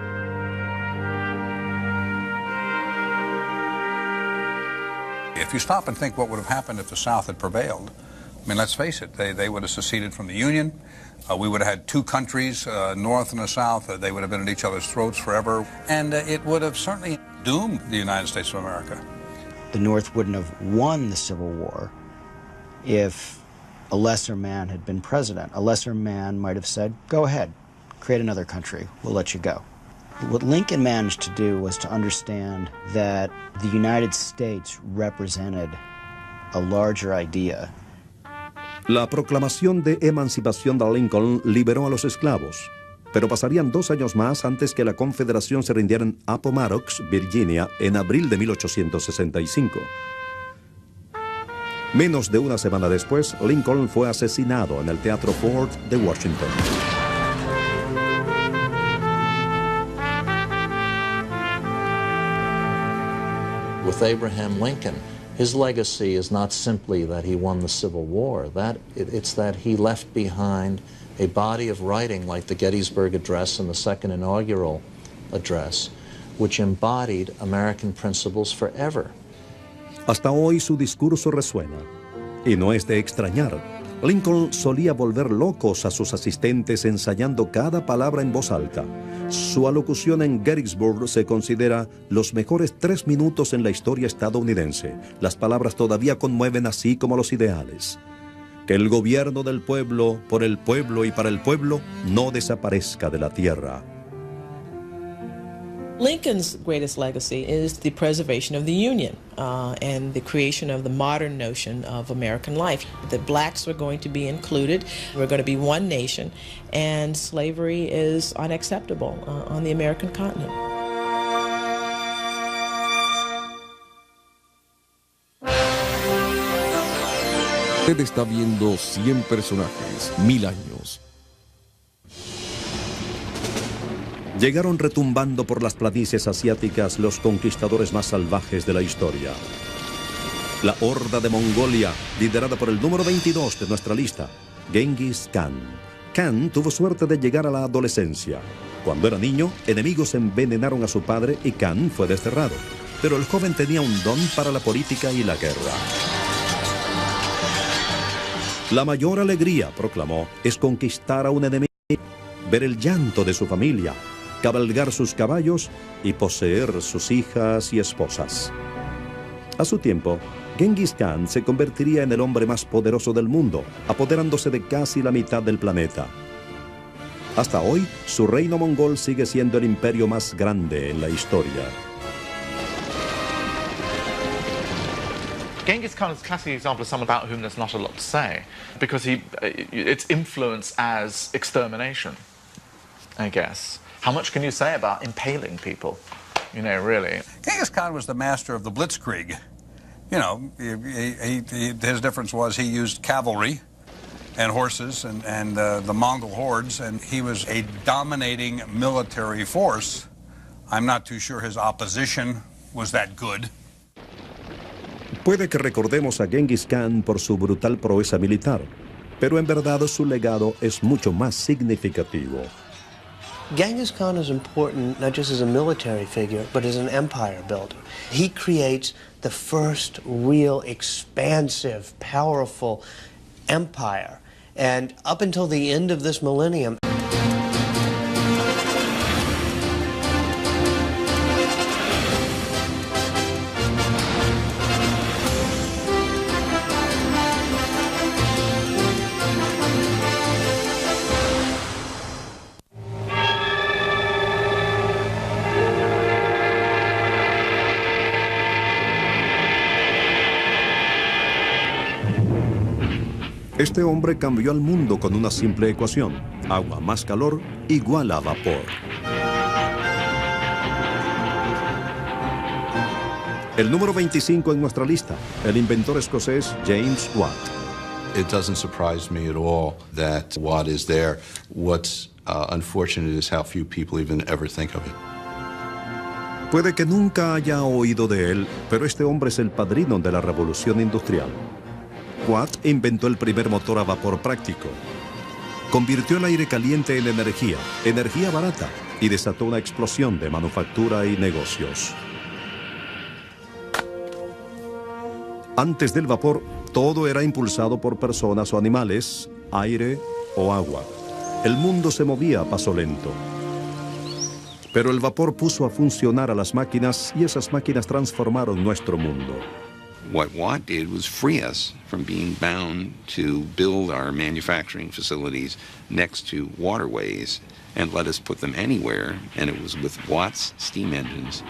If you stop and think what would have happened if the South had prevailed, I mean, let's face it, they would have seceded from the Union. We would have had 2 countries, North and the South. They would have been at each other's throats forever. And it would have certainly doomed the United States of America. The North wouldn't have won the Civil War if a lesser man had been president. A lesser man might have said, go ahead, create another country, we'll let you go. What Lincoln managed to do was to understand that the United States represented a larger idea. La proclamación de emancipación de Lincoln liberó a los esclavos, pero pasarían 2 años más antes que la Confederación se rindiera en Appomattox, Virginia, en abril de 1865. Menos de 1 semana después, Lincoln fue asesinado en el Teatro Ford de Washington. With Abraham Lincoln, his legacy is not simply that he won the Civil War. It's that he left behind a body of writing like the Gettysburg Address and the Second Inaugural Address, which embodied American principles forever. Hasta hoy su discurso resuena. Y no es de extrañar. Lincoln solía volver locos a sus asistentes ensayando cada palabra en voz alta. Su alocución en Gettysburg se considera los mejores 3 minutos en la historia estadounidense. Las palabras todavía conmueven así como los ideales. Que el gobierno del pueblo, por el pueblo y para el pueblo, no desaparezca de la tierra. Lincoln's greatest legacy is the preservation of the Union and the creation of the modern notion of American life. That blacks are going to be included, we're going to be one nation, and slavery is unacceptable on the American continent. Usted está viendo 100 personajes, 1000 años. Llegaron retumbando por las planicies asiáticas los conquistadores más salvajes de la historia. La horda de Mongolia, liderada por el número 22 de nuestra lista, Genghis Khan. Khan tuvo suerte de llegar a la adolescencia. Cuando era niño, enemigos envenenaron a su padre y Khan fue desterrado. pero el joven tenía un don para la política y la guerra. La mayor alegría, proclamó, es conquistar a un enemigo, ver el llanto de su familia, cabalgar sus caballos y poseer sus hijas y esposas. A su tiempo, Genghis Khan se convertiría en el hombre más poderoso del mundo, apoderándose de casi la mitad del planeta. Hasta hoy, su reino mongol sigue siendo el imperio más grande en la historia. Genghis Khan is a classic example of someone about whom there's not a lot to say, because it's influence as extermination, I guess. How much can you say about impaling people, you know, really? Genghis Khan was the master of the blitzkrieg. You know, his difference was he used cavalry and horses and the Mongol hordes, and he was a dominating military force. I'm not too sure his opposition was that good. Puede que recordemos a Genghis Khan por su brutal proeza militar, pero en verdad su legado es mucho más significativo. Genghis Khan is important not just as a military figure, but as an empire builder. He creates the first real expansive, powerful empire. And up until the end of this millennium, este hombre cambió al mundo con una simple ecuación: agua más calor igual a vapor. El número 25 en nuestra lista, el inventor escocés James Watt. It doesn't surprise me at all that Watt is there. What's unfortunate is how few people even ever think of it. Puede que nunca haya oído de él, pero este hombre es el padrino de la revolución industrial. Watt inventó el primer motor a vapor práctico. Convirtió el aire caliente en energía barata, y desató una explosión de manufactura y negocios. Antes del vapor, todo era impulsado por personas o animales, aire o agua. El mundo se movía a paso lento. Pero el vapor puso a funcionar a las máquinas y esas máquinas transformaron nuestro mundo. What Watt did was free us from being bound to build our manufacturing facilities next to waterways and let us put them anywhere. And it was with Watt's steam engines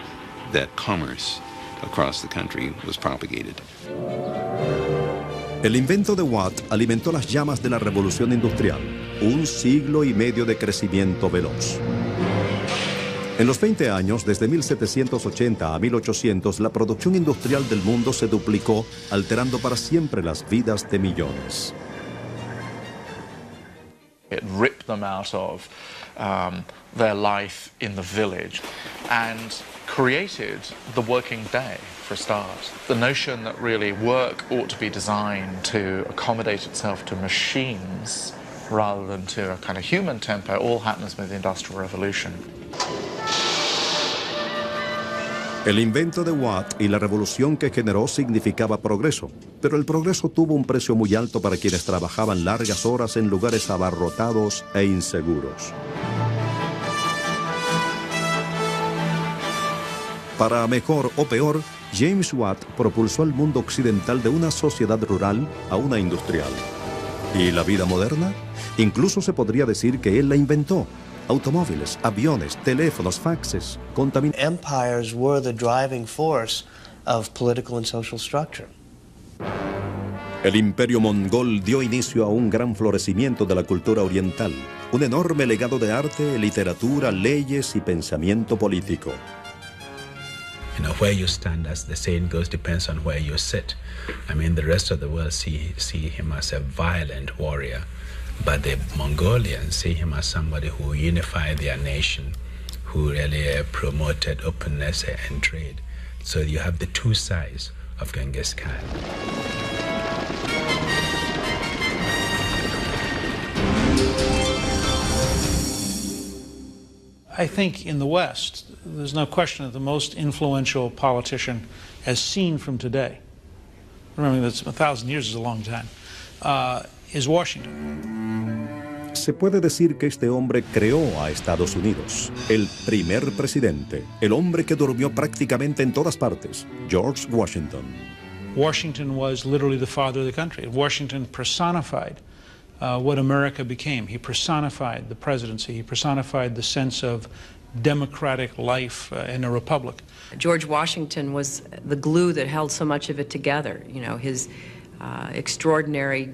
that commerce across the country was propagated. El invento de Watt alimentó las llamas de la revolución industrial, un siglo y medio de crecimiento veloz. En los 20 años, desde 1780 a 1800, la producción industrial del mundo se duplicó, alterando para siempre las vidas de millones. It ripped them out of their life in the village and created the working day, for a start. The notion that really work ought to be designed to accommodate itself to machines rather than to a kind of human tempo all happens with the Industrial Revolution. El invento de Watt y la revolución que generó significaba progreso, pero el progreso tuvo un precio muy alto para quienes trabajaban largas horas en lugares abarrotados e inseguros. Para mejor o peor, James Watt propulsó al mundo occidental de una sociedad rural a una industrial. ¿Y la vida moderna? Incluso se podría decir que él la inventó. Automóviles, aviones, teléfonos, faxes, Empires were the driving force of political and social structure. El imperio mongol dio inicio a un gran florecimiento de la cultura oriental, un enorme legado de arte, literatura, leyes y pensamiento político. You know, where you stand, as the saying goes, depends on where you sit. I mean, the rest of the world see him as a violent warrior. But the Mongolians see him as somebody who unified their nation, who really promoted openness and trade. So you have the two sides of Genghis Khan. I think in the West, there's no question that the most influential politician as seen from today, remembering that 1,000 years is a long time, is Washington. Se puede decir que este hombre creó a Estados Unidos, el primer presidente, el hombre que durmió prácticamente en todas partes, George Washington. Washington was literally the father of the country. Washington personified what America became. He personified the presidency. He personified the sense of democratic life in a republic. George Washington was the glue that held so much of it together. You know, his extraordinary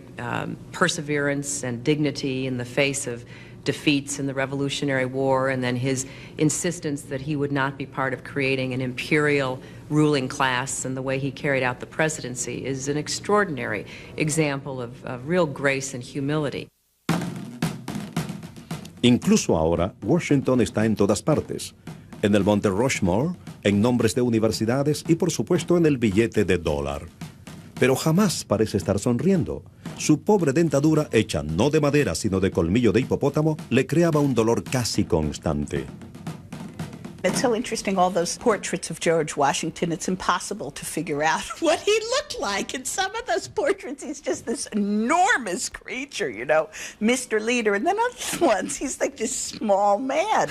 perseverance and dignity in the face of defeats in the Revolutionary War, and then his insistence that he would not be part of creating an imperial ruling class, and the way he carried out the presidency is an extraordinary example of real grace and humility. Incluso ahora, Washington está en todas partes. En el Monte Rushmore, en nombres de universidades y por supuesto en el billete de $1. Pero jamás parece estar sonriendo. Su pobre dentadura, hecha no de madera sino de colmillo de hipopótamo, le creaba un dolor casi constante. It's so interesting, all those portraits of George Washington. It's impossible to figure out what he looked like. In some of those portraits, he's just this enormous creature, you know, Mr. Leader. And then other ones, he's like this small man.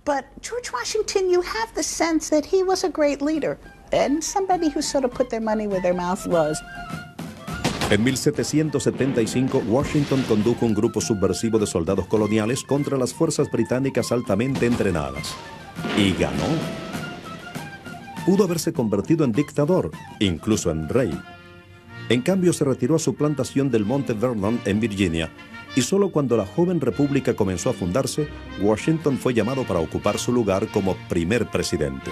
But George Washington, you have the sense that he was a great leader and somebody who sort of put their money where their mouth was. En 1775, Washington condujo un grupo subversivo de soldados coloniales contra las fuerzas británicas altamente entrenadas. Y ganó. Pudo haberse convertido en dictador, incluso en rey. En cambio, se retiró a su plantación del Monte Vernon en Virginia, y solo cuando la joven república comenzó a fundarse, Washington fue llamado para ocupar su lugar como primer presidente.